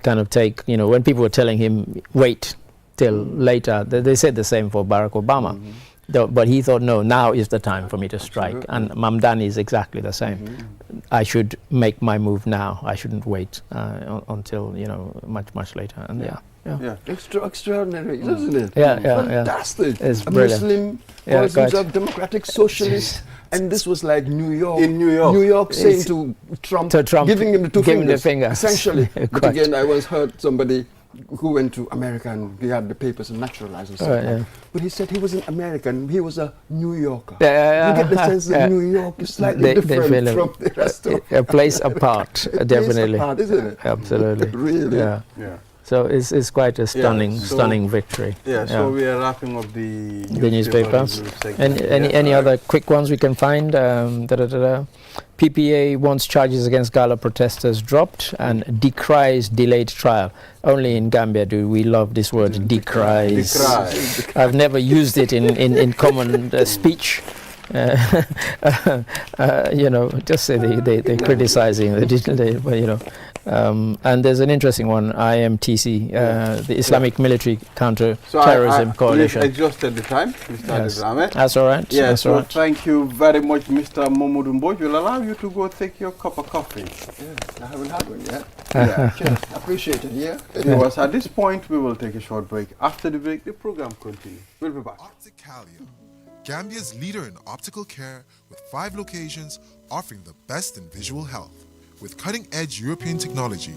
kind of take, you know, when people were telling him wait till later, they said the same for Barack Obama. But he thought, no, now is the time for me to strike. Absolutely. And Mamdani is exactly the same. I should make my move now. I shouldn't wait until, you know, much later. And extraordinary, isn't it? Fantastic. It's a Muslim, calls himself democratic socialist. And this was like New York. In New York. New York saying to Trump, giving him the two fingers. Essentially. But again, I once heard somebody who went to America and he had the papers and naturalized and stuff. But he said he was an American, he was a New Yorker. You get the sense that New York is slightly different from the rest of a place apart, definitely. Place apart, isn't it? Absolutely. Really? Yeah. So it's quite a stunning victory. Yeah, so we are wrapping up the newspapers. Any other quick ones we can find? PPA wants charges against Gala protesters dropped and decries delayed trial. Only in Gambia do we love this word, decries. I've never used it in common speech. Just say they're criticizing and there's an interesting one, IMTC, the Islamic Military Counter-Terrorism Coalition. We've exhausted the time, Mr. Ibrahim. That's all right. Yes, so thank you very much, Mr. Momodu Mboj. We'll allow you to go take your cup of coffee. Yeah, I haven't had one yet. Yeah. Appreciate it, yeah. Viewers, at this point, we will take a short break. After the break, the program continues. We'll be back. Opticalia, Gambia's leader in optical care with 5 locations offering the best in visual health. With cutting-edge European technology,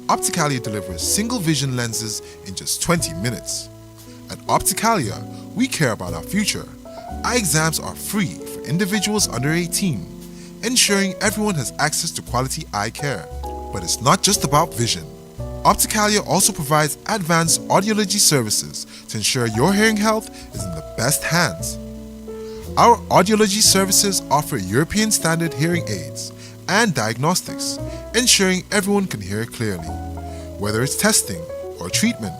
Opticalia delivers single vision lenses in just 20 minutes. At Opticalia, we care about our future. Eye exams are free for individuals under 18, ensuring everyone has access to quality eye care. But it's not just about vision. Opticalia also provides advanced audiology services to ensure your hearing health is in the best hands. Our audiology services offer European standard hearing aids and diagnostics, ensuring everyone can hear clearly. Whether it's testing or treatment,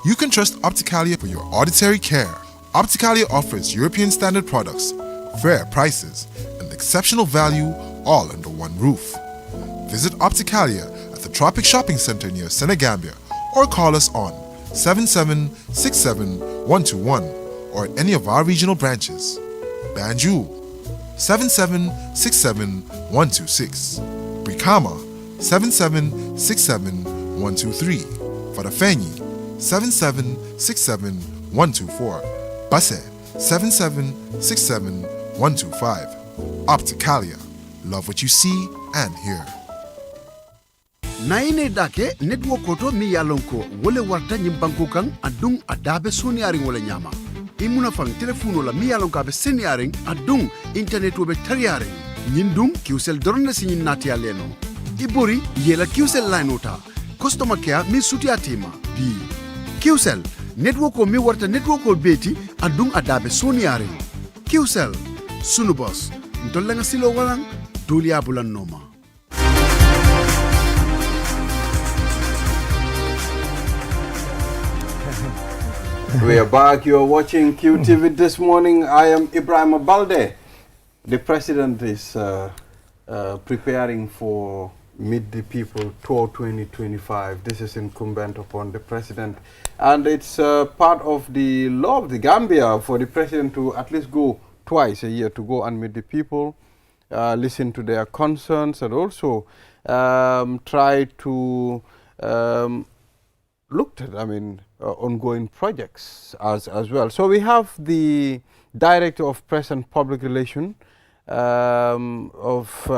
you can trust Opticalia for your auditory care. Opticalia offers European standard products, fair prices, and exceptional value all under one roof. Visit Opticalia at the Tropic Shopping Center near Senegambia or call us on 7767-121 or at any of our regional branches. Banjul 7767-126. Brikama 7767-123. Farafenni 7767-124. Basse 7767-125. Opticalia. Love what you see and hear. Naine dake network koto mi yalonko wole warta nyimbanko kan adung adabe soniaring wole nyama. Imuna fang telefono la mi yalonko abe seniaring adung internet wobe tariaring. Nyindung kiusel dorna sinyin nati aleno. Ibori yela kiusel line ota. Customer care mi suti atima. Bi. Kiusel network ko mi warta network ko beti adung adabe soniaring. Kiusel sunu boss. Ndolenga silo walang dulia bulan noma. We are back. You are watching QTV this morning. I am Ibrahim Abalde. The president is preparing for Meet the People Tour 2025. This is incumbent upon the president. And it's part of the law of the Gambia for the president to at least go twice a year to go and meet the people, listen to their concerns, and also try to look at, ongoing projects as well. So we have the Director of Press and Public Relations of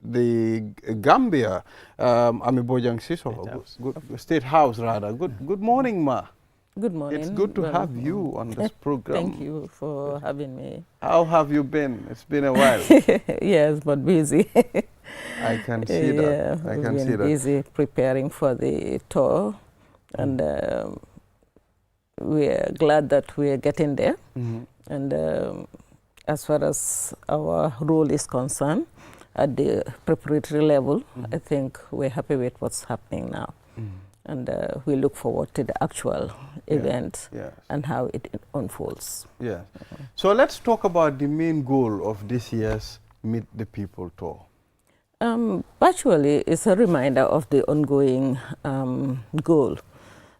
the Gambia, Ami Bojang Siso, State House rather. Good morning, Ma. Good morning. It's good to have you on this program. Thank you for having me. How have you been? It's been a while. Yes, but busy. I can see that. I can see that. Busy preparing for the tour. And we are glad that we are getting there. And as far as our role is concerned, at the preparatory level, I think we're happy with what's happening now. And we look forward to the actual event and how it unfolds. Yeah. So let's talk about the main goal of this year's Meet the People tour. Virtually, it's a reminder of the ongoing goal,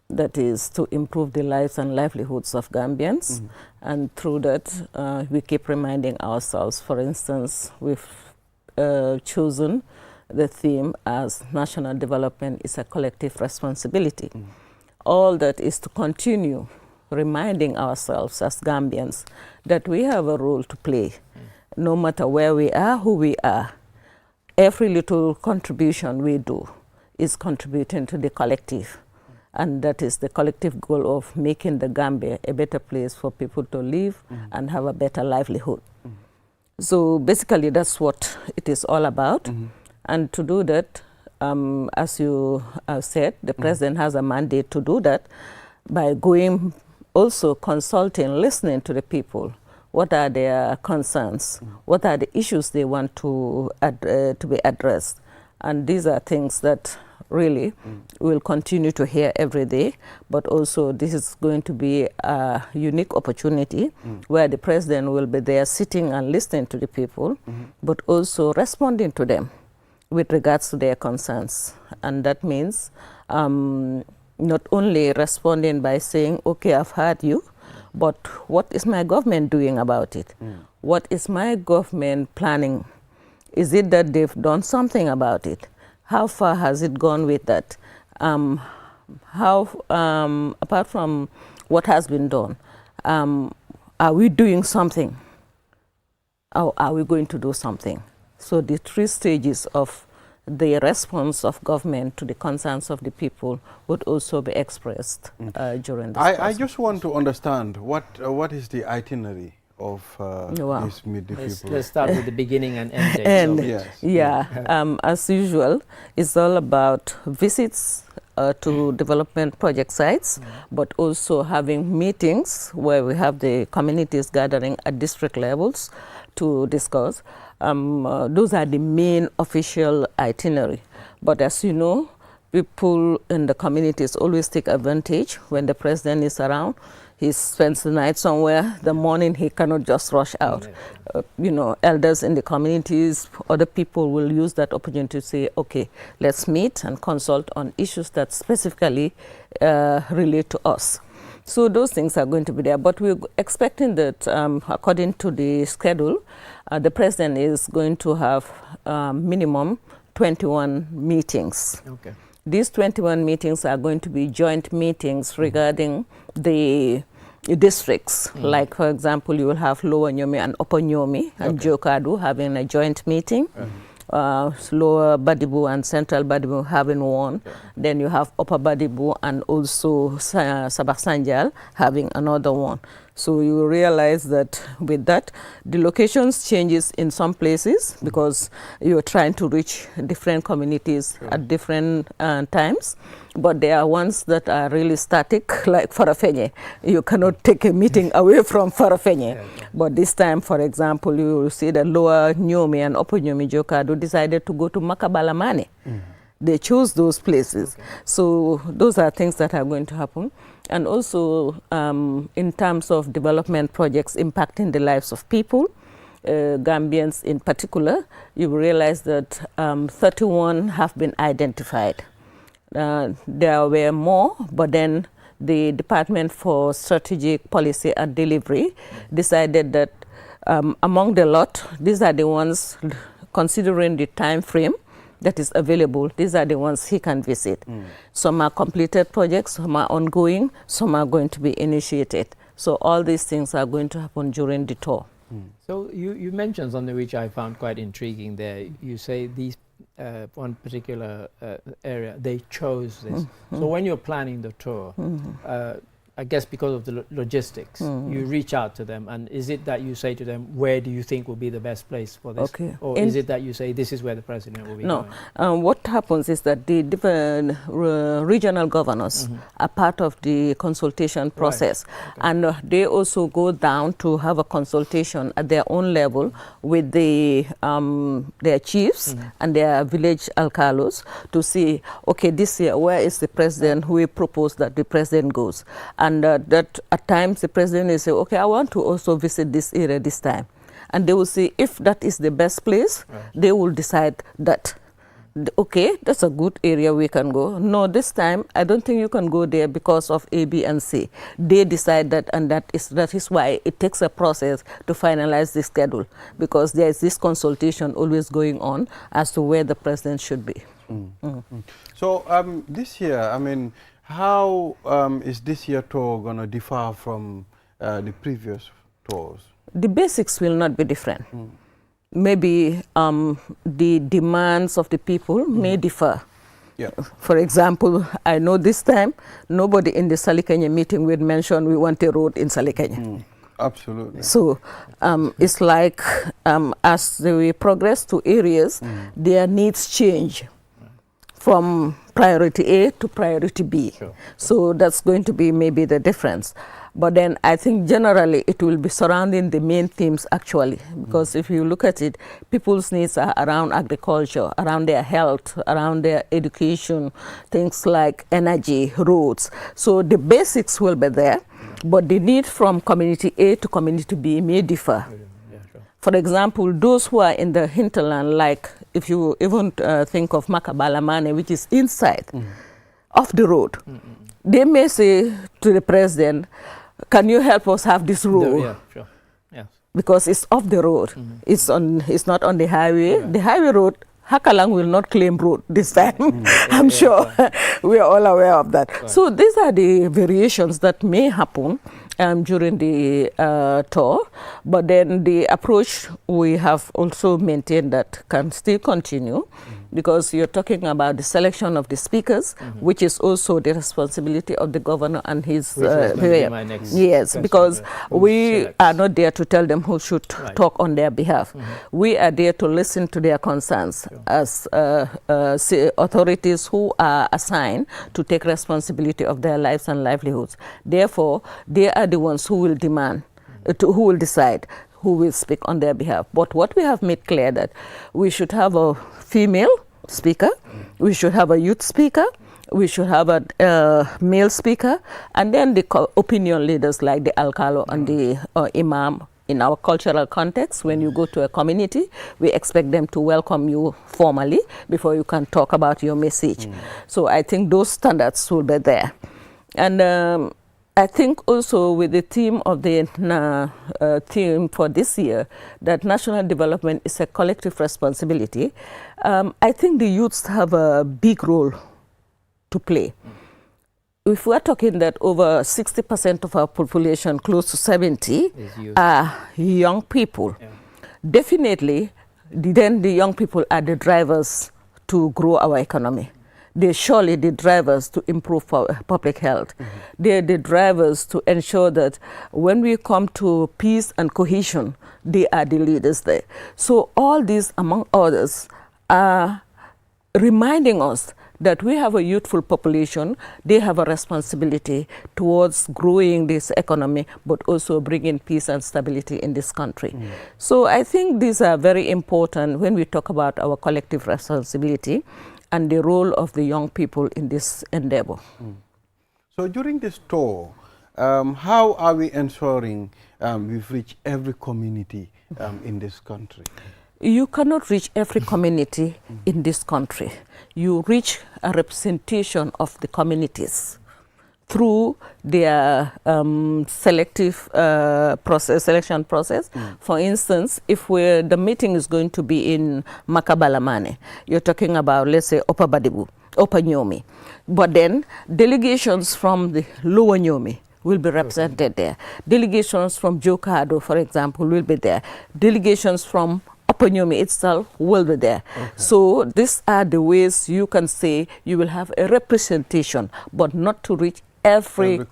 that is to improve the lives and livelihoods of Gambians. And through that, we keep reminding ourselves. For instance, we've chosen the theme as national development is a collective responsibility. All that is to continue reminding ourselves as Gambians that we have a role to play, no matter where we are, who we are. Every little contribution we do is contributing to the collective. And that is the collective goal of making the Gambia a better place for people to live and have a better livelihood. So basically that's what it is all about. And to do that, as you said, the president has a mandate to do that by going also consulting, listening to the people. What are their concerns? What are the issues they want to be addressed? And these are things that really we'll continue to hear every day, but also this is going to be a unique opportunity where the president will be there sitting and listening to the people, but also responding to them with regards to their concerns. And that means not only responding by saying, okay, I've heard you, but what is my government doing about it? What is my government planning? Is it that they've done something about it? How far has it gone with that? Apart from what has been done, are we doing something? Or are we going to do something? So the 3 stages of the response of government to the concerns of the people would also be expressed during this process. I just want to understand what is the itinerary of this Meet the People? Let's start with the beginning and end date. Yes. As usual, it's all about visits to development project sites, but also having meetings where we have the communities gathering at district levels to discuss. Those are the main official itinerary. But as you know, people in the communities always take advantage when the president is around. He spends the night somewhere. The morning he cannot just rush out. Elders in the communities, other people will use that opportunity to say, okay, let's meet and consult on issues that specifically relate to us. So those things are going to be there. But we're expecting that according to the schedule, the president is going to have minimum 21 meetings. Okay. These 21 meetings are going to be joint meetings regarding the districts. Like, for example, you will have Lower Nyomi and Upper Nyomi and Jokadu having a joint meeting. Lower Badibu and Central Badibu having one. Then you have Upper Badibu and also Sabah Sanjal having another one. So you realize that with that, the locations changes in some places because you're trying to reach different communities at different times. But there are ones that are really static, like Farafenye. You cannot take a meeting away from Farafenye. But this time, for example, you will see that Lower Nyomi and Upper Nyomi Jokadu decided to go to Makabalamane. They chose those places. So those are things that are going to happen. And also in terms of development projects impacting the lives of people, Gambians in particular, you realize that 31 have been identified. There were more, but then the Department for Strategic Policy and Delivery decided that among the lot, these are the ones, considering the time frame that is available, these are the ones he can visit. Some are completed projects, some are ongoing, some are going to be initiated. So all these things are going to happen during the tour. So you mentioned something which I found quite intriguing there. You say these one particular area, they chose this. So when you're planning the tour, I guess because of the logistics, you reach out to them, and is it that you say to them, where do you think will be the best place for this? Or is it that you say, this is where the president will be going? What happens is that the different regional governors are part of the consultation process. And they also go down to have a consultation at their own level with their chiefs and their village alcalos to see, okay, this year, where is the president? Who we propose that the president goes? And that at times the president will say, okay, I want to also visit this area this time. And they will see if that is the best place, they will decide that, okay, that's a good area, we can go. No, this time, I don't think you can go there because of A, B, and C. They decide that, and that is why it takes a process to finalize the schedule, because there is this consultation always going on as to where the president should be. So this year, I mean, how is this year tour going to differ from the previous tours? The basics will not be different. Maybe the demands of the people may differ. For example, I know this time, nobody in the Salikenya meeting will mention we want a road in Salikenya. Absolutely. So it's like as we progress to areas, their needs change. from priority A to priority B. Sure. So that's going to be maybe the difference. But then I think generally it will be surrounding the main themes actually, because if you look at it, people's needs are around agriculture, around their health, around their education, things like energy, roads. So the basics will be there, but the need from community A to community B may differ. Yeah, sure. For example, those who are in the hinterland, like if you even think of Makabalamane, which is inside of the road, they may say to the president, can you help us have this road? Yeah, sure. Yes. Because it's off the road. It's not on the highway. The highway road, Hakalang will not claim road this time. I'm sure we are all aware of that. Right. So these are the variations that may happen during the tour. But then the approach we have also maintained that can still continue, because you're talking about the selection of the speakers, which is also the responsibility of the governor and his yes, because we are not there to tell them who should talk on their behalf. We are there to listen to their concerns as authorities who are assigned to take responsibility of their lives and livelihoods. Therefore, they are the ones who will demand, who will decide who will speak on their behalf. But what we have made clear that we should have a female speaker, we should have a youth speaker, we should have a male speaker, and then the opinion leaders like the alcalo and the imam. In our cultural context, when you go to a community, we expect them to welcome you formally before you can talk about your message. So I think those standards will be there. And I think also with the theme of the theme for this year, that national development is a collective responsibility, I think the youths have a big role to play. If we are talking that over 60% of our population, close to 70, are young people, definitely then the young people are the drivers to grow our economy. They're surely the drivers to improve public health. They're the drivers to ensure that when we come to peace and cohesion, they are the leaders there. So all these, among others, are reminding us that we have a youthful population. They have a responsibility towards growing this economy, but also bringing peace and stability in this country. So I think these are very important when we talk about our collective responsibility and the role of the young people in this endeavor. So during this tour, how are we ensuring we've reached every community in this country? You cannot reach every community in this country. You reach a representation of the communities through their selection process. For instance, if the meeting is going to be in Makabalamane, you're talking about, let's say, Upper Badibu, Upper Nyomi. But then delegations from the Lower Nyomi will be represented there. Delegations from Jokado, for example, will be there. Delegations from Upper Nyomi itself will be there. So these are the ways you can say you will have a representation, but not to reach every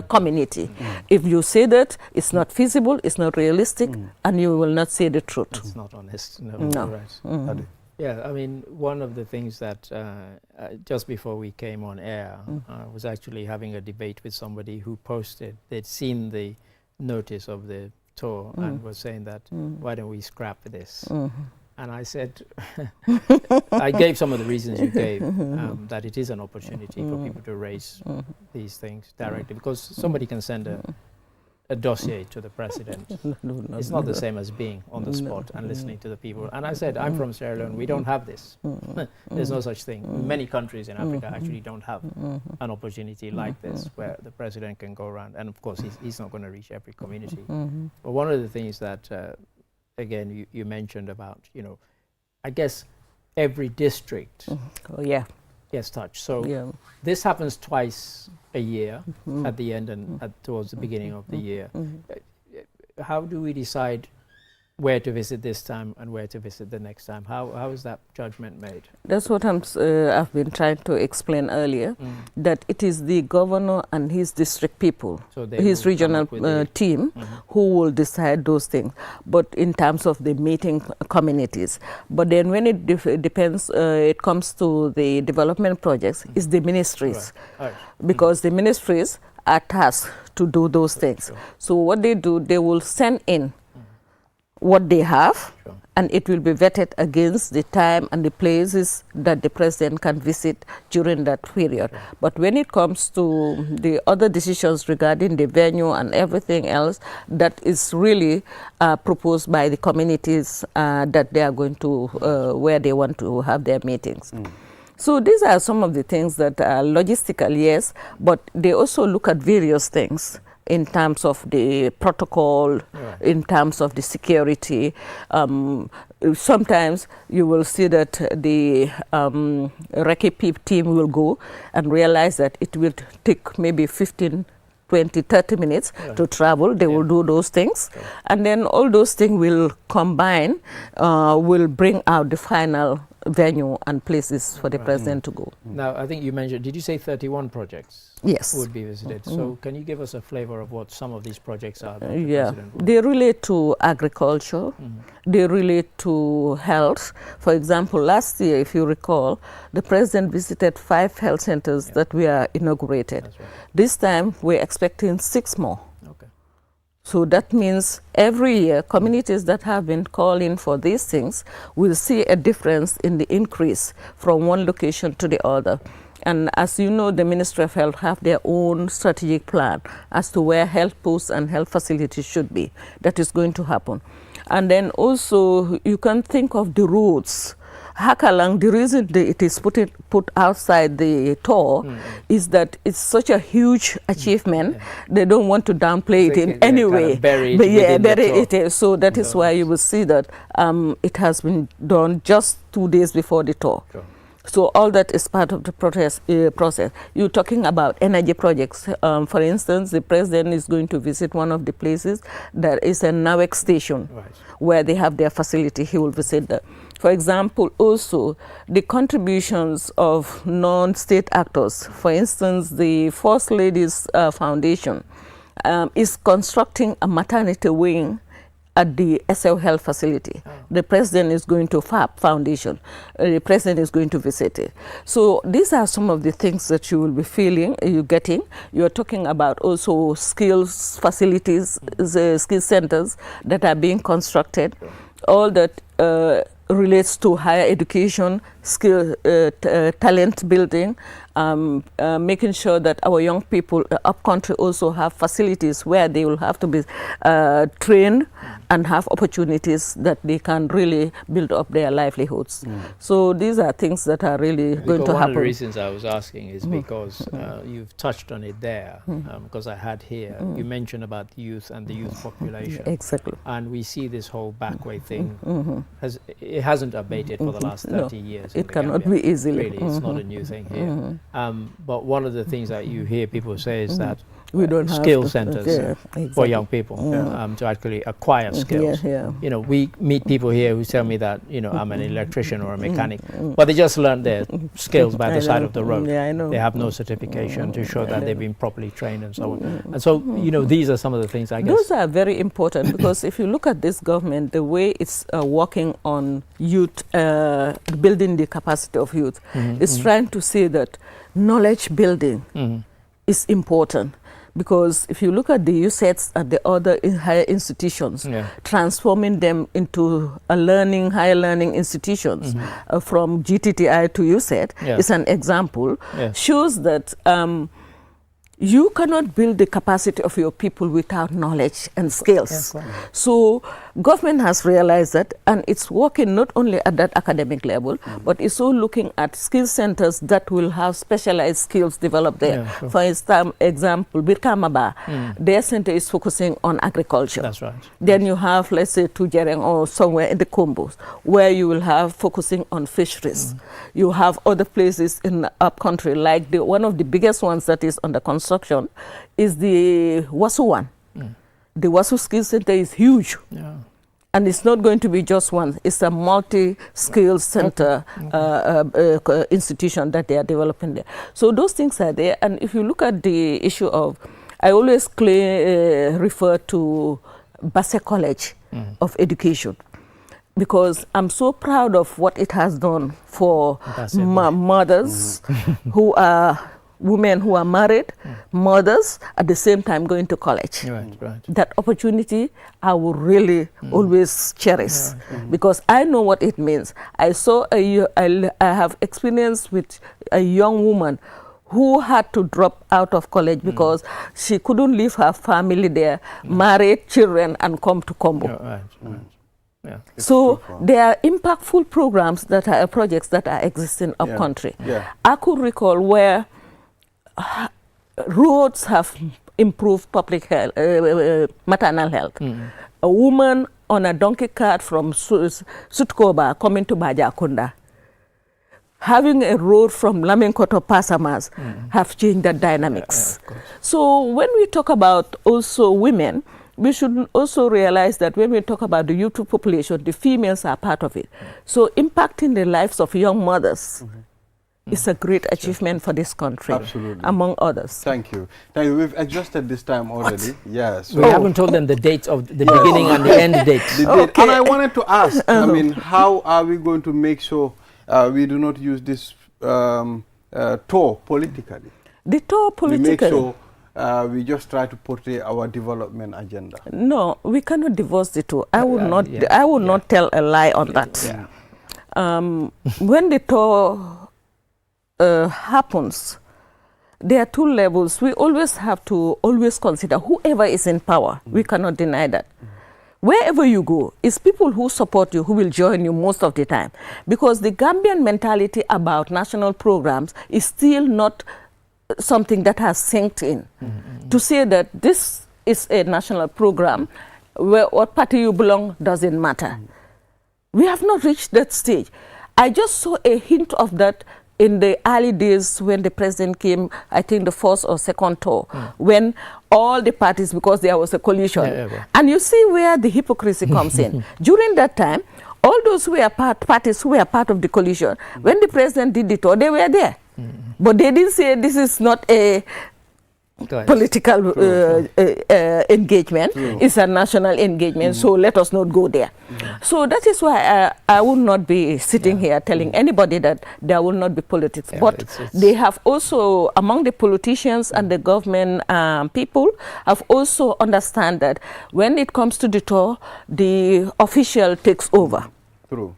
community. If you say that, it's not feasible, it's not realistic, and you will not say the truth. It's not honest. No. Right. Yeah, I mean, one of the things that just before we came on air, I was actually having a debate with somebody who posted, they'd seen the notice of the tour and was saying that, why don't we scrap this? And I said, I gave some of the reasons you gave, that it is an opportunity for people to raise these things directly, because somebody can send a dossier to the president. It's not the same as being on the spot and listening to the people. And I said, I'm from Sierra Leone, we don't have this. There's no such thing. Many countries in Africa actually don't have an opportunity like this, where the president can go around. And of course, he's not going to reach every community. But one of the things that, again, you mentioned about, I guess every district gets touched. So this happens twice a year, at the end and towards the beginning of the year. How do we decide where to visit this time and where to visit the next time? How is that judgment made? That's what I've been trying to explain earlier, that it is the governor and his district people, so his regional team, who will decide those things, but in terms of the meeting communities. But then when it depends, it comes to the development projects, it's the ministries, because the ministries are tasked to do those things. So what they do, they will send in what they have, and it will be vetted against the time and the places that the president can visit during that period. But when it comes to the other decisions regarding the venue and everything else, that is really proposed by the communities that they are going to, where they want to have their meetings. So these are some of the things that are logistical, yes, but they also look at various things in terms of the protocol, in terms of the security. Sometimes you will see that the Recce team will go and realize that it will take maybe 15, 20, 30 minutes to travel. They will do those things. And then all those things will combine, will bring out the final venue and places for the president to go. Now, I think you mentioned, did you say 31 projects? Yes. Would be visited. So can you give us a flavor of what some of these projects are? They relate to agriculture, they relate to health. For example, last year, if you recall, the president visited 5 health centers that were inaugurated. Right. This time, we're expecting 6 more. So that means every year, communities that have been calling for these things will see a difference in the increase from one location to the other. And as you know, the Ministry of Health have their own strategic plan as to where health posts and health facilities should be. That is going to happen. And then also, you can think of the roads. Hakalang, the reason it is put outside the tour is that it's such a huge achievement. They don't want to downplay it in any way. Bury it is. So that is why you will see that it has been done just 2 days before the tour. So all that is part of the process. You're talking about energy projects. For instance, the president is going to visit one of the places. There is a NAWEC station where they have their facility. He will visit that. For example, also the contributions of non-state actors. For instance, the First Lady's Foundation is constructing a maternity wing at the SL Health facility. The president is going to FAP Foundation. The president is going to visit it. So these are some of the things that you will be feeling, you're getting. You're talking about also skills facilities, the skill centers that are being constructed. All that relates to higher education, skill, talent building, making sure that our young people up country also have facilities where they will have to be trained and have opportunities that they can really build up their livelihoods. So these are things that are really going to happen. One of the reasons I was asking is because you've touched on it there, because I had here, you mentioned about youth and the youth population. Exactly. And we see this whole backway thing, it hasn't abated for the last 30 years. It cannot be easily. Really, it's not a new thing here. But one of the things that you hear people say is that we don't have skill centers for young people to actually acquire skills. You know, we meet people here who tell me that, you know, I'm an electrician or a mechanic, but they just learned their skills by the side of the road. They have no certification to show that they've been properly trained and so on. And so, you know, these are some of the things I guess. Those are very important because if you look at this government, the way it's working on youth, building the capacity of youth, is trying to say that knowledge building is important. Because if you look at the USETs at the other higher institutions, transforming them into higher learning institutions from GTTI to USET is an example, shows that you cannot build the capacity of your people without knowledge and skills. So government has realized that, and it's working not only at that academic level, but it's also looking at skill centers that will have specialized skills developed there. For example, Birkamaba, their center is focusing on agriculture. That's right. Then you have, let's say, Tujereng or somewhere in the Combos, where you will have focusing on fisheries. You have other places in the upcountry, like one of the biggest ones that is under construction is the Wasu one. The Wasu Skill Center is huge. And it's not going to be just one. It's a multi-skill center institution that they are developing there. So those things are there. And if you look at the issue of, I always refer to Basse College of Education, because I'm so proud of what it has done for mothers who are women who are married, mothers, at the same time going to college. Right. That opportunity I will really always cherish, because I know what it means. I have experience with a young woman who had to drop out of college because she couldn't leave her family there, married, children, and come to Kombo. Yeah. So there are impactful programs that are projects that are existing up country. I could recall where roads have improved public health, maternal health. A woman on a donkey cart from Sutkoba coming to Bajakunda, having a road from Laminkoto Pasamas have changed the dynamics. So when we talk about also women, we should also realize that when we talk about the youth population, the females are part of it. So impacting the lives of young mothers is a great achievement for this country, among others. Thank you. We've exhausted this time already. Yes. We haven't told them the date of the beginning and the end date. And I wanted to ask, I mean, how are we going to make sure we do not use this tour politically? The tour politically? We make sure we just try to portray our development agenda. No, we cannot divorce the two. I will not tell a lie on that. When the tour happens, there are two levels. We always have to consider whoever is in power. We cannot deny that. Wherever you go, it's people who support you who will join you most of the time, because the Gambian mentality about national programs is still not something that has sinked in. To say that this is a national program, where what party you belong doesn't matter. We have not reached that stage. I just saw a hint of that in the early days when the president came, I think the first or second tour, when all the parties, because there was a coalition, and you see where the hypocrisy comes in. During that time, all those who were parties who were part of the coalition, when the president did the tour, they were there. But they didn't say this is not a political engagement, it's a national engagement, so let us not go there. So that is why I will not be sitting here telling anybody that there will not be politics. But they have also, among the politicians and the government people, have also understand that when it comes to the tour, the official takes over. True.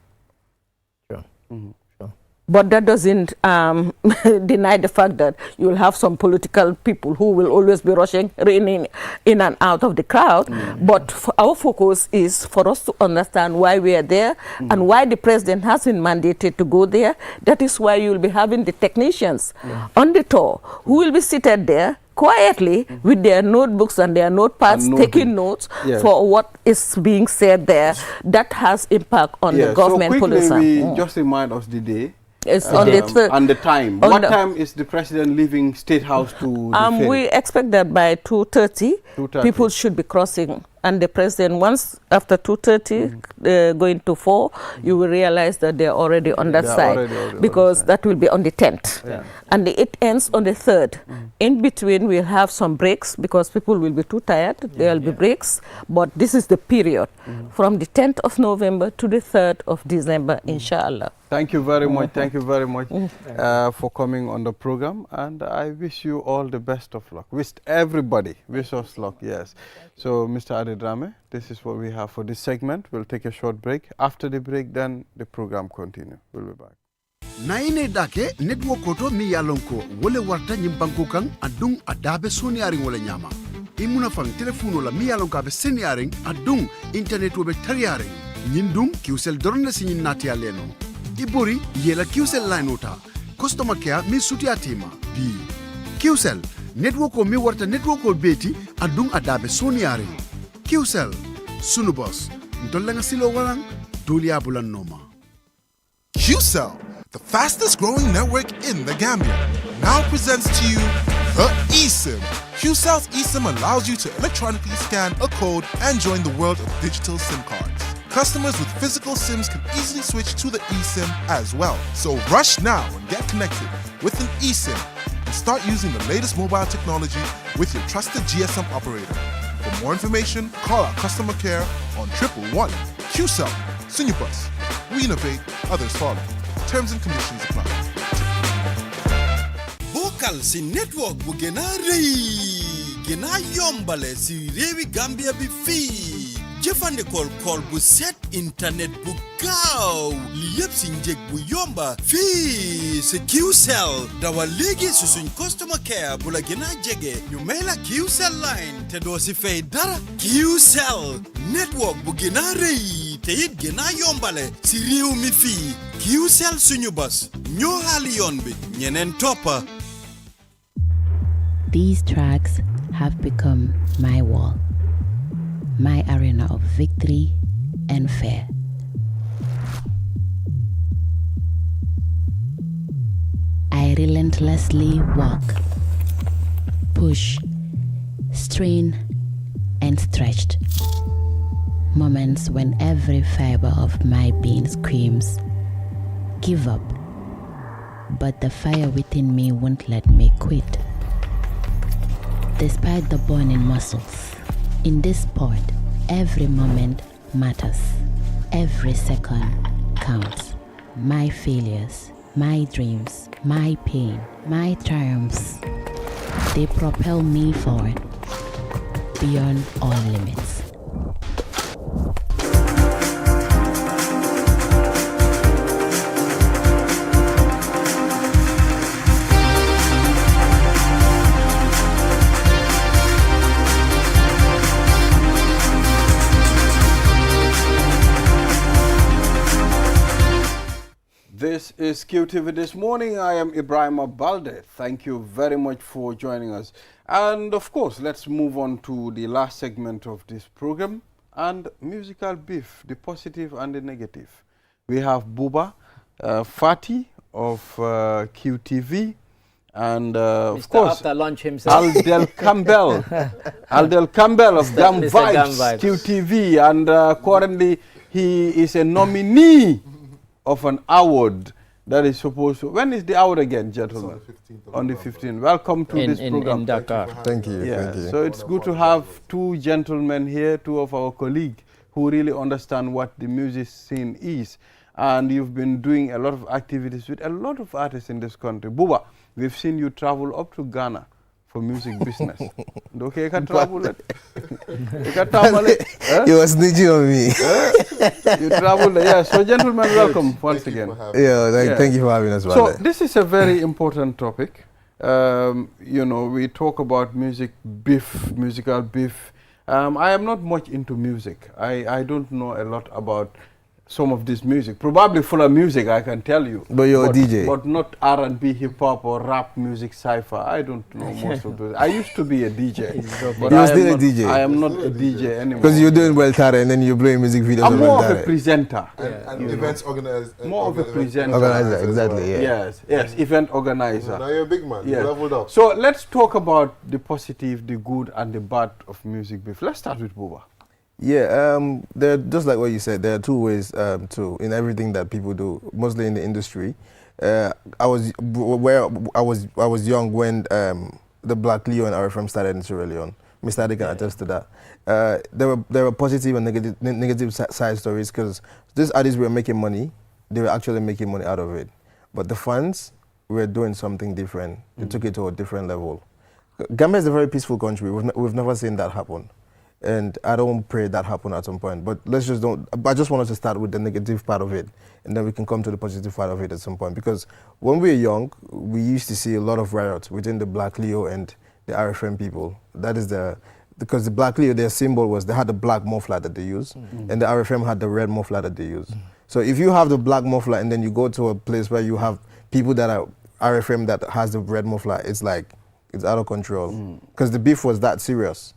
But that doesn't deny the fact that you'll have some political people who will always be rushing in and out of the crowd. But our focus is for us to understand why we are there and why the president has been mandated to go there. That is why you'll be having the technicians on the tour who will be seated there quietly with their notebooks and their notepads, taking notes for what is being said there. That has impact on the government policy. So quickly, just remind us the day. It's on the third. And the time. What time is the president leaving State House to the ferry? We expect that by 2:30, people should be crossing. And the president, once after 2:30, going to 4, you will realize that they're already on that side, because that will be on the 10th. And it ends on the 3rd. In between, we'll have some breaks, because people will be too tired. There will be breaks. But this is the period from the 10th of November to the 3rd of December, inshallah. Thank you very much. Thank you very much for coming on the program. And I wish you all the best of luck. Wish everybody, wish us luck, yes. So, Mr. Adedrame, this is what we have for this segment. We'll take a short break. After the break, then the program continues. We'll be back. Naine dake network koto mi yalonko wole warta nyimbanko kang adung adabe soniaring wole nyama. Imuna fang telefono la mi yalonko abe seniaring adung internet wobe tariaring. Nyindung kiusel dorna sinyin nati aleno. Ibori yela kiusel line ota. Customer care mi suti atima. Bi. Kiusel network mi warta network beti adung adabe soniaring. Kiusel sunu boss. Ntolenga silo walang dulia bulan noma. QCell, the fastest growing network in the Gambia, now presents to you the eSIM. QCell's eSIM allows you to electronically scan a code and join the world of digital SIM cards. Customers with physical SIMs can easily switch to the eSIM as well. So rush now and get connected with an eSIM and start using the latest mobile technology with your trusted GSM operator. For more information, call our customer care on 111 QCell. Sunubus. We innovate, others follow. Terms and conditions apply. Bokal si network bu gëna rëy gëna yombale si réewi Gambia bi fii jëfandikool kool bu set internet bu gaaw li yëpp si njëg bu yomba fii si QCell dawal léegi si suñ customer care bu la gëna jege ñu may la QCell line te doo si fay dara QCell network bu gëna rëy te it gëna yombale si réew mi fii QCell suñu bas ñoo xaali yoon bi ñeneen toppa. These tracks have become my wall, my arena of victory and fear. I relentlessly walk, push, strain, and stretched. Moments when every fiber of my being screams, give up. But the fire within me won't let me quit. Despite the burning muscles, in this sport, every moment matters. Every second counts. My failures, my dreams, my pain, my triumphs, they propel me forward beyond all limits. This is QTV This Morning. I am Ibrahim Balde. Thank you very much for joining us. And of course, let's move on to the last segment of this program and musical beef, the positive and the negative. We have Buba Fati of QTV and of course after lunch himself. Aldel Campbell. Aldel Campbell of Gam Vibes QTV, and currently he is a nominee of an award that is supposed to... When is the award again, gentlemen? On the 15th. Welcome to this program. In Dakar. Thank you. Yeah, Thank you. so it's good to have two gentlemen here, two of our colleagues who really understand what the music scene is. And you've been doing a lot of activities with a lot of artists in this country. Buba, we've seen you travel up to Ghana for music business. Okay, you can travel it. You can travel it. You was snitching on me. You travel. Yeah. So, gentlemen, welcome once again. Thank you for having us. So, this is a very important topic. You know, we talk about musical beef. I am not much into music. I don't know a lot about some of this music. Probably fuller music, I can tell you. But you're a DJ. But not R&B, hip-hop or rap music, cypher. I don't know most of those. I used to be a DJ. But you're still a DJ? I am not a DJ anymore. Because you're doing well, Tara, and then you're playing music videos. I'm more of a presenter. And events organizer. More of a presenter. Organizer, exactly, yeah. Yes, event organizer. Now you're a big man. Yes. You leveled up. So let's talk about the positive, the good, and the bad of music beef. Let's start with Buba. Yeah, there, just like what you said, there are two ways in everything that people do, mostly in the industry. I was young when the Black Leo and RFM started in Sierra Leone. Mr. Adi can attest to that. There were positive and negative side stories, because these artists were making money. They were actually making money out of it. But the fans were doing something different. They took it to a different level. Gambia is a very peaceful country. We've never seen that happen. And I don't pray that happen at some point. But I just wanted to start with the negative part of it, and then we can come to the positive part of it at some point. Because when we were young, we used to see a lot of riots within the Black Leo and the RFM people. That is because the Black Leo, their symbol was, they had the black muffler that they use, and the RFM had the red muffler that they use. So if you have the black muffler and then you go to a place where you have people that are RFM that has the red muffler, it's like, it's out of control. Because the beef was that serious.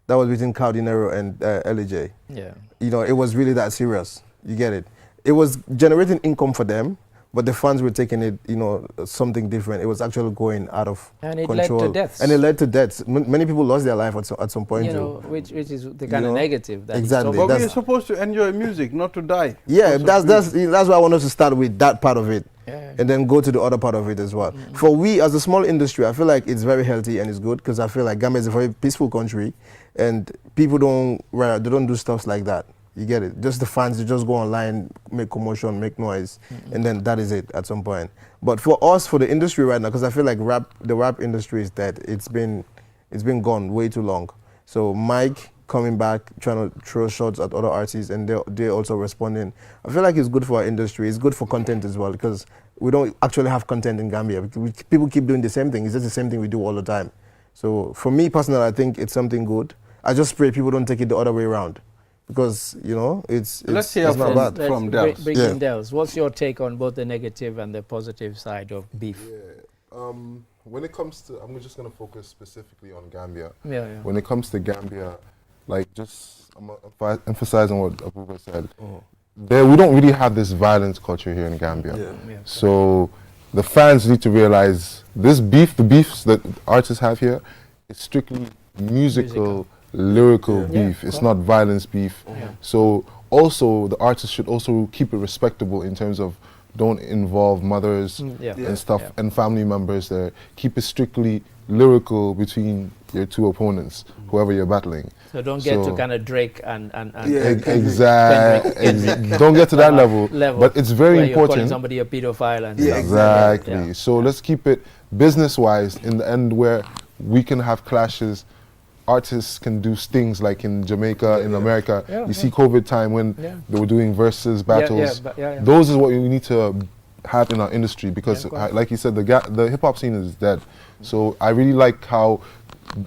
That was between Caldinero and LJ. Yeah. You know, it was really that serious. You get it? It was generating income for them, but the fans were taking it, you know, something different. It was actually going out of and it control. led to deaths. And it led to deaths. Many people lost their life at some point. You know, which is the kind of negative. That exactly. But we're supposed to enjoy music, not to die. Yeah, that's why I wanted to start with that part of it. Yeah. And then go to the other part of it as well. For we, as a small industry, I feel like it's very healthy and it's good because I feel like Gambia is a very peaceful country and people don't do stuff like that. You get it? Just the fans, they just go online, make commotion, make noise, and then that is it at some point. But for us, for the industry right now, because I feel like the rap industry is dead. It's been gone way too long. So Mike coming back, trying to throw shots at other artists, and they're also responding. I feel like it's good for our industry. It's good for content as well, because we don't actually have content in Gambia. People keep doing the same thing. It's just the same thing we do all the time. So for me personally, I think it's something good. I just pray people don't take it the other way around. Because, you know, let's hear not bad. From Dels. Dels, what's your take on both the negative and the positive side of beef? Yeah. When it comes to, I'm just going to focus specifically on Gambia. Yeah. When it comes to Gambia, like I'm emphasizing what Abuba said. We don't really have this violence culture here in Gambia. So the fans need to realize the beefs that artists have here is strictly musical. Lyrical beef. It's not violence beef. So also the artists should also keep it respectable in terms of don't involve mothers and stuff and family members there. Keep it strictly lyrical between your two opponents, whoever you're battling. So don't get to kind of Drake and exactly. Don't get to that level. But it's very where important. You're calling somebody a pedophile and stuff. Exactly. So let's keep it business-wise in the end where we can have clashes. Artists can do things like in Jamaica, in America. You see COVID time when they were doing versus battles. Those is what we need to have in our industry because, like you said, the hip-hop scene is dead. So I really like how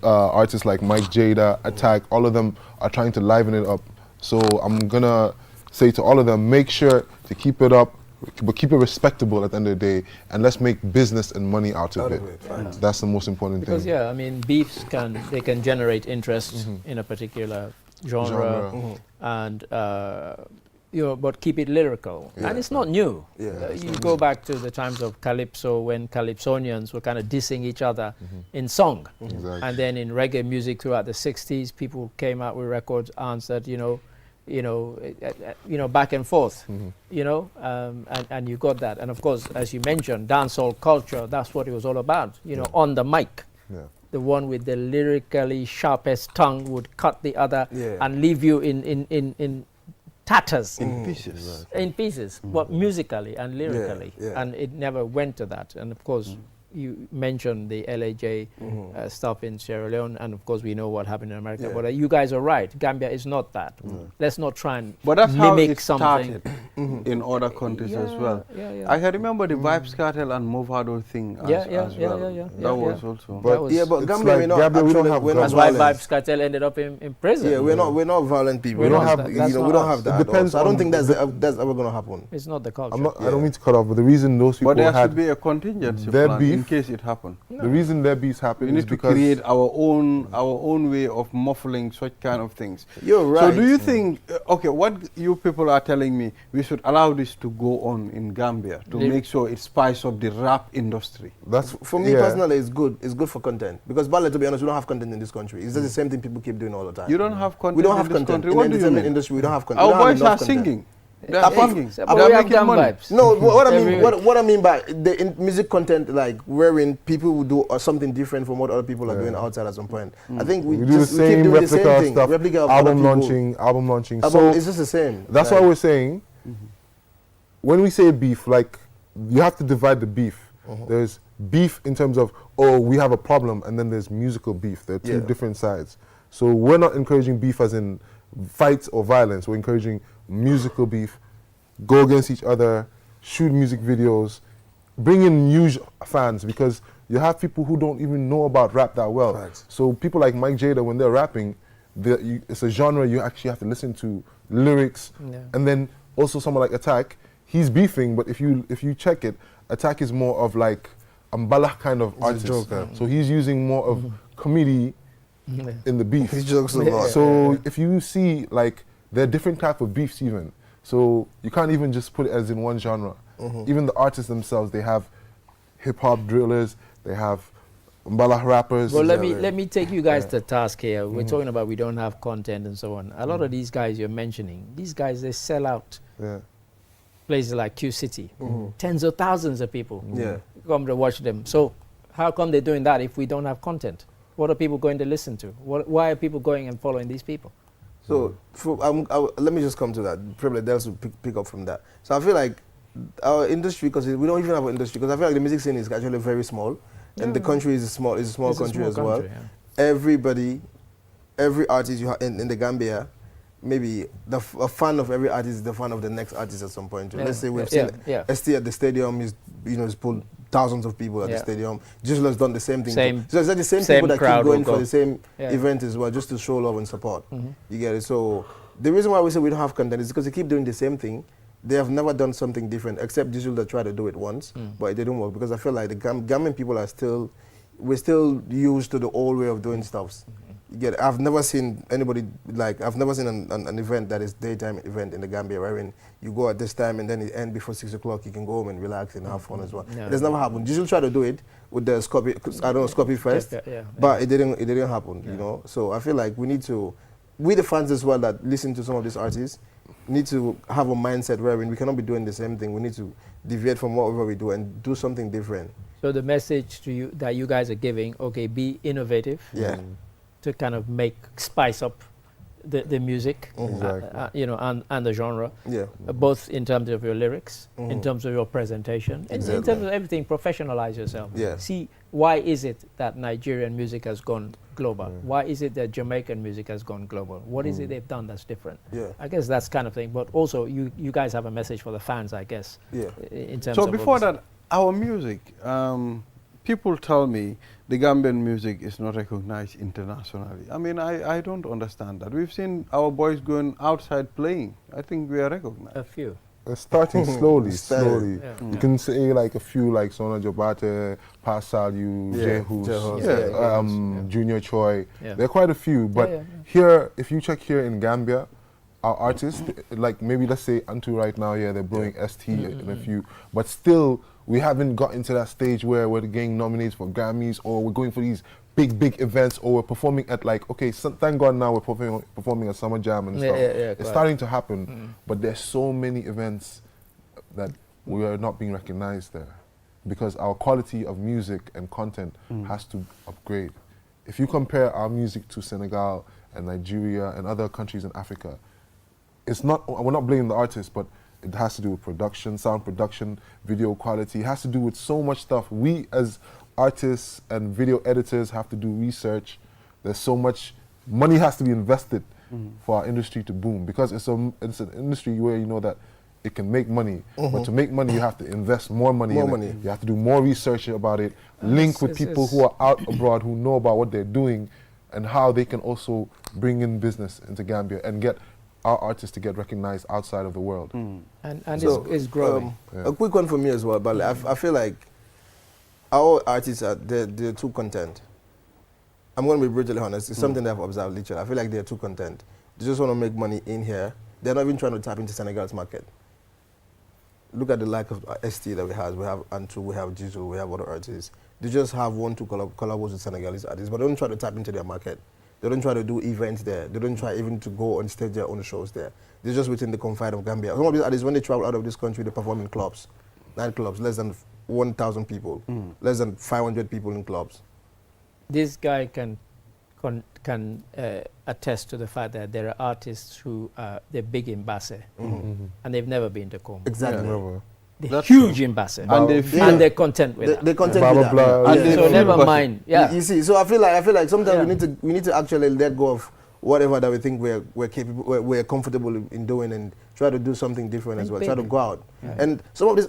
artists like Mike Jada, Attack, all of them are trying to liven it up. So I'm going to say to all of them, make sure to keep it up, but keep it respectable at the end of the day, and let's make business and money out of it. That's the most important thing. Because I mean, beefs can generate interest in a particular genre. And but keep it lyrical. And it's not new. You go back to the times of Calypso when Calypsonians were kind of dissing each other in song. And then in reggae music throughout the 60s, people came out with records answered, back and forth, and you got that. And of course, as you mentioned, dancehall culture, that's what it was all about, on the mic. The one with the lyrically sharpest tongue would cut the other and leave you in tatters. In pieces, but musically and lyrically. And it never went to that. And of course, you mentioned the LAJ stuff in Sierra Leone, and of course we know what happened in America. But you guys are right. Gambia is not that. Let's not try and but that's mimic how it something started in other countries as well. I can remember the Vibes Cartel and Movado thing as well. That was also. But Gambia, we're not that's why Vibes Cartel ended up in prison. Yeah, we're not violent people. We don't have that. It depends. I don't think that's ever going to happen. It's not the culture. I don't mean to cut off, but the reason those people but there should be a contingency plan in case it happens. The reason their beefs happen we need is to because create our own way of muffling such kind of things. You're right. So do you think, what you people are telling me, we should allow this to go on in Gambia to make sure it spices up the rap industry? That's for me personally, it's good. It's good for content because, to be honest, we don't have content in this country. It's just the same thing people keep doing all the time. You don't have content. We don't have in this content. Country. What do you mean? Industry, we don't have content. Our boys are singing. They're singing. They're making money. No, what I mean by the music content, like wherein people will do something different from what other people are doing outside at some point. I think we do the same keep doing the same thing. Stuff, replica of album launching. So it's just the same. That's why we're saying when we say beef, like you have to divide the beef. There's beef in terms of we have a problem, and then there's musical beef. They're two different sides. So we're not encouraging beef as in fights or violence. We're encouraging musical beef, go against each other, shoot music videos, bring in new fans because you have people who don't even know about rap that well. Right. So people like Mike Jada, when they're rapping, it's a genre you actually have to listen to, lyrics, and then also someone like Attack, he's beefing, but if you check it, Attack is more of like Mbala kind of artist. So he's using more of comedy in the beef. He jokes a lot. So if you see like there are different type of beefs even. So you can't even just put it as in one genre. Even the artists themselves, they have hip-hop drillers, they have mbala rappers. Well, let me take you guys to task here. We're talking about we don't have content and so on. A lot of these guys you're mentioning, these guys, they sell out places like Q City. Tens of thousands of people come to watch them. So how come they're doing that if we don't have content? What are people going to listen to? Why are people going and following these people? So let me just come to that. Probably Dels will pick up from that. So I feel like our industry, because we don't even have an industry, because I feel like the music scene is actually very small, and the country is a small country as well. Every artist you have in the Gambia, maybe a fan of every artist is the fan of the next artist at some point. Let's say we've seen ST at the stadium is pulled thousands of people at the stadium. Jizzle has done the same thing. So it's like the same people that keep going for the same event as well, just to show love and support. You get it? So the reason why we say we don't have content is because they keep doing the same thing. They have never done something different, except Jizzle that tried to do it once, but it didn't work, because I feel like the Gambian people are we're still used to the old way of doing stuff. You get it? I've never seen anybody, I've never seen an event that is daytime event in the Gambia, wherein you go at this time and then it ends before 6 o'clock, you can go home and relax and have fun as well. It has never happened. Jizzle tried to do it with the Scorpio Fest, but it didn't happen, you know? So I feel like we the fans as well that listen to some of these artists, need to have a mindset wherein we cannot be doing the same thing. We need to deviate from whatever we do and do something different. So the message to you that you guys are giving, okay, be innovative. To kind of spice up the music, and the genre, both in terms of your lyrics, in terms of your presentation, in terms of everything. Professionalize yourself. See, why is it that Nigerian music has gone global? Why is it that Jamaican music has gone global? What is it they've done that's different? I guess that's kind of thing. But also, you guys have a message for the fans, I guess. In terms so of before that, our music. People tell me the Gambian music is not recognized internationally. I mean, I don't understand that. We've seen our boys going outside playing. I think we are recognized. A few. Starting slowly. You can say like a few, like Sona Jobate, Pasalu, Jehus, Junior Choi. There are quite a few, but here, if you check here in Gambia, our artists, like maybe let's say Antu right now, they're blowing ST and a few, but still we haven't gotten to that stage where we're getting nominated for Grammys, or we're going for these big events, or we're performing at thank God now we're performing at Summer Jam and stuff. It's starting to happen, but there's so many events that we are not being recognized there, because our quality of music and content has to upgrade. If you compare our music to Senegal and Nigeria and other countries in Africa, we're not blaming the artists, but it has to do with production, sound production, video quality. It has to do with so much stuff. We as artists and video editors have to do research. There's so much money has to be invested for our industry to boom, because it's an industry where you know that it can make money, but to make money you have to invest more money in it. You have to do more research about it, link with people who are out abroad who know about what they're doing and how they can also bring in business into Gambia and get our artists to get recognized outside of the world. And so, it's growing. A quick one for me as well, but I feel like our artists they're too content. I'm going to be brutally honest. It's something that I've observed literally. I feel like they're too content. They just want to make money in here. They're not even trying to tap into Senegal's market. Look at the lack of ST that we have. We have Antu, we have Jizzle, we have other artists. They just have 1-2 collabos with Senegalese artists, but they don't try to tap into their market. They don't try to do events there. They don't try even to go on stage their own shows there. They're just within the confines of Gambia. Some of these artists, when they travel out of this country, they perform in clubs, nightclubs, less than 1,000 people, less than 500 people in clubs. This guy can attest to the fact that there are artists who they're big in Basse, and they've never been to Congo. Exactly. They're huge in Basse, and they're content with that. They're content with that. So never mind. You see, so I feel like sometimes we need to actually let go of whatever that we think we're capable, we're comfortable in doing, and try to do something different as well. Try to go out. And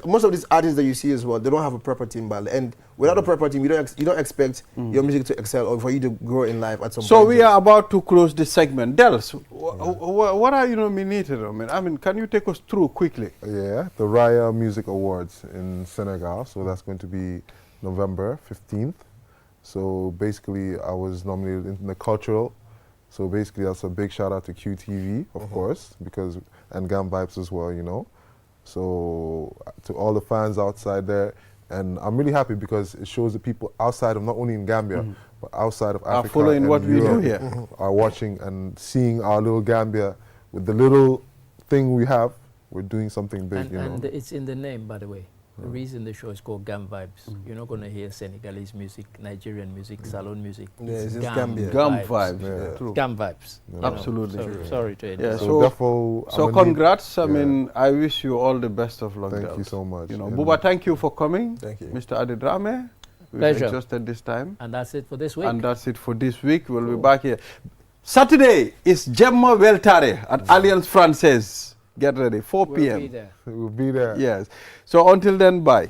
most of these artists that you see as well, they don't have a proper team, and without a proper team, you don't expect your music to excel or for you to grow in life at some point. So we are about to close this segment. Dels, what are you nominated? I mean, can you take us through quickly? Yeah, the Raya Music Awards in Senegal. So that's going to be November 15th. So basically, I was nominated in the cultural. So basically, that's a big shout out to QTV, of course, and Gam Vibes as well, you know. So to all the fans outside there, and I'm really happy because it shows that people outside of, not only in Gambia, but outside of Africa, following and what we do Europe here, are watching and seeing our little Gambia with the little thing we have. We're doing something big, and it's in the name, by the way. The reason the show is called Gam Vibes. You're not going to hear Senegalese music, Nigerian music, salon music. Yeah, it's just Gambia. Gam vibes. Yeah. True. Gam Vibes. Yeah. Absolutely. Sorry to interrupt. Yeah, so congrats. I mean, I wish you all the best of luck. Thank you so much. Buba, thank you for coming. Thank you. Mr. Adedrame. Pleasure. Exhausted this time. And that's it for this week. And that's it for this week. We'll be back here. Saturday is Gemma Weltare at Alliance Francaise. Get ready, 4 p.m. We'll be there. We'll be there. Yes. So until then, bye.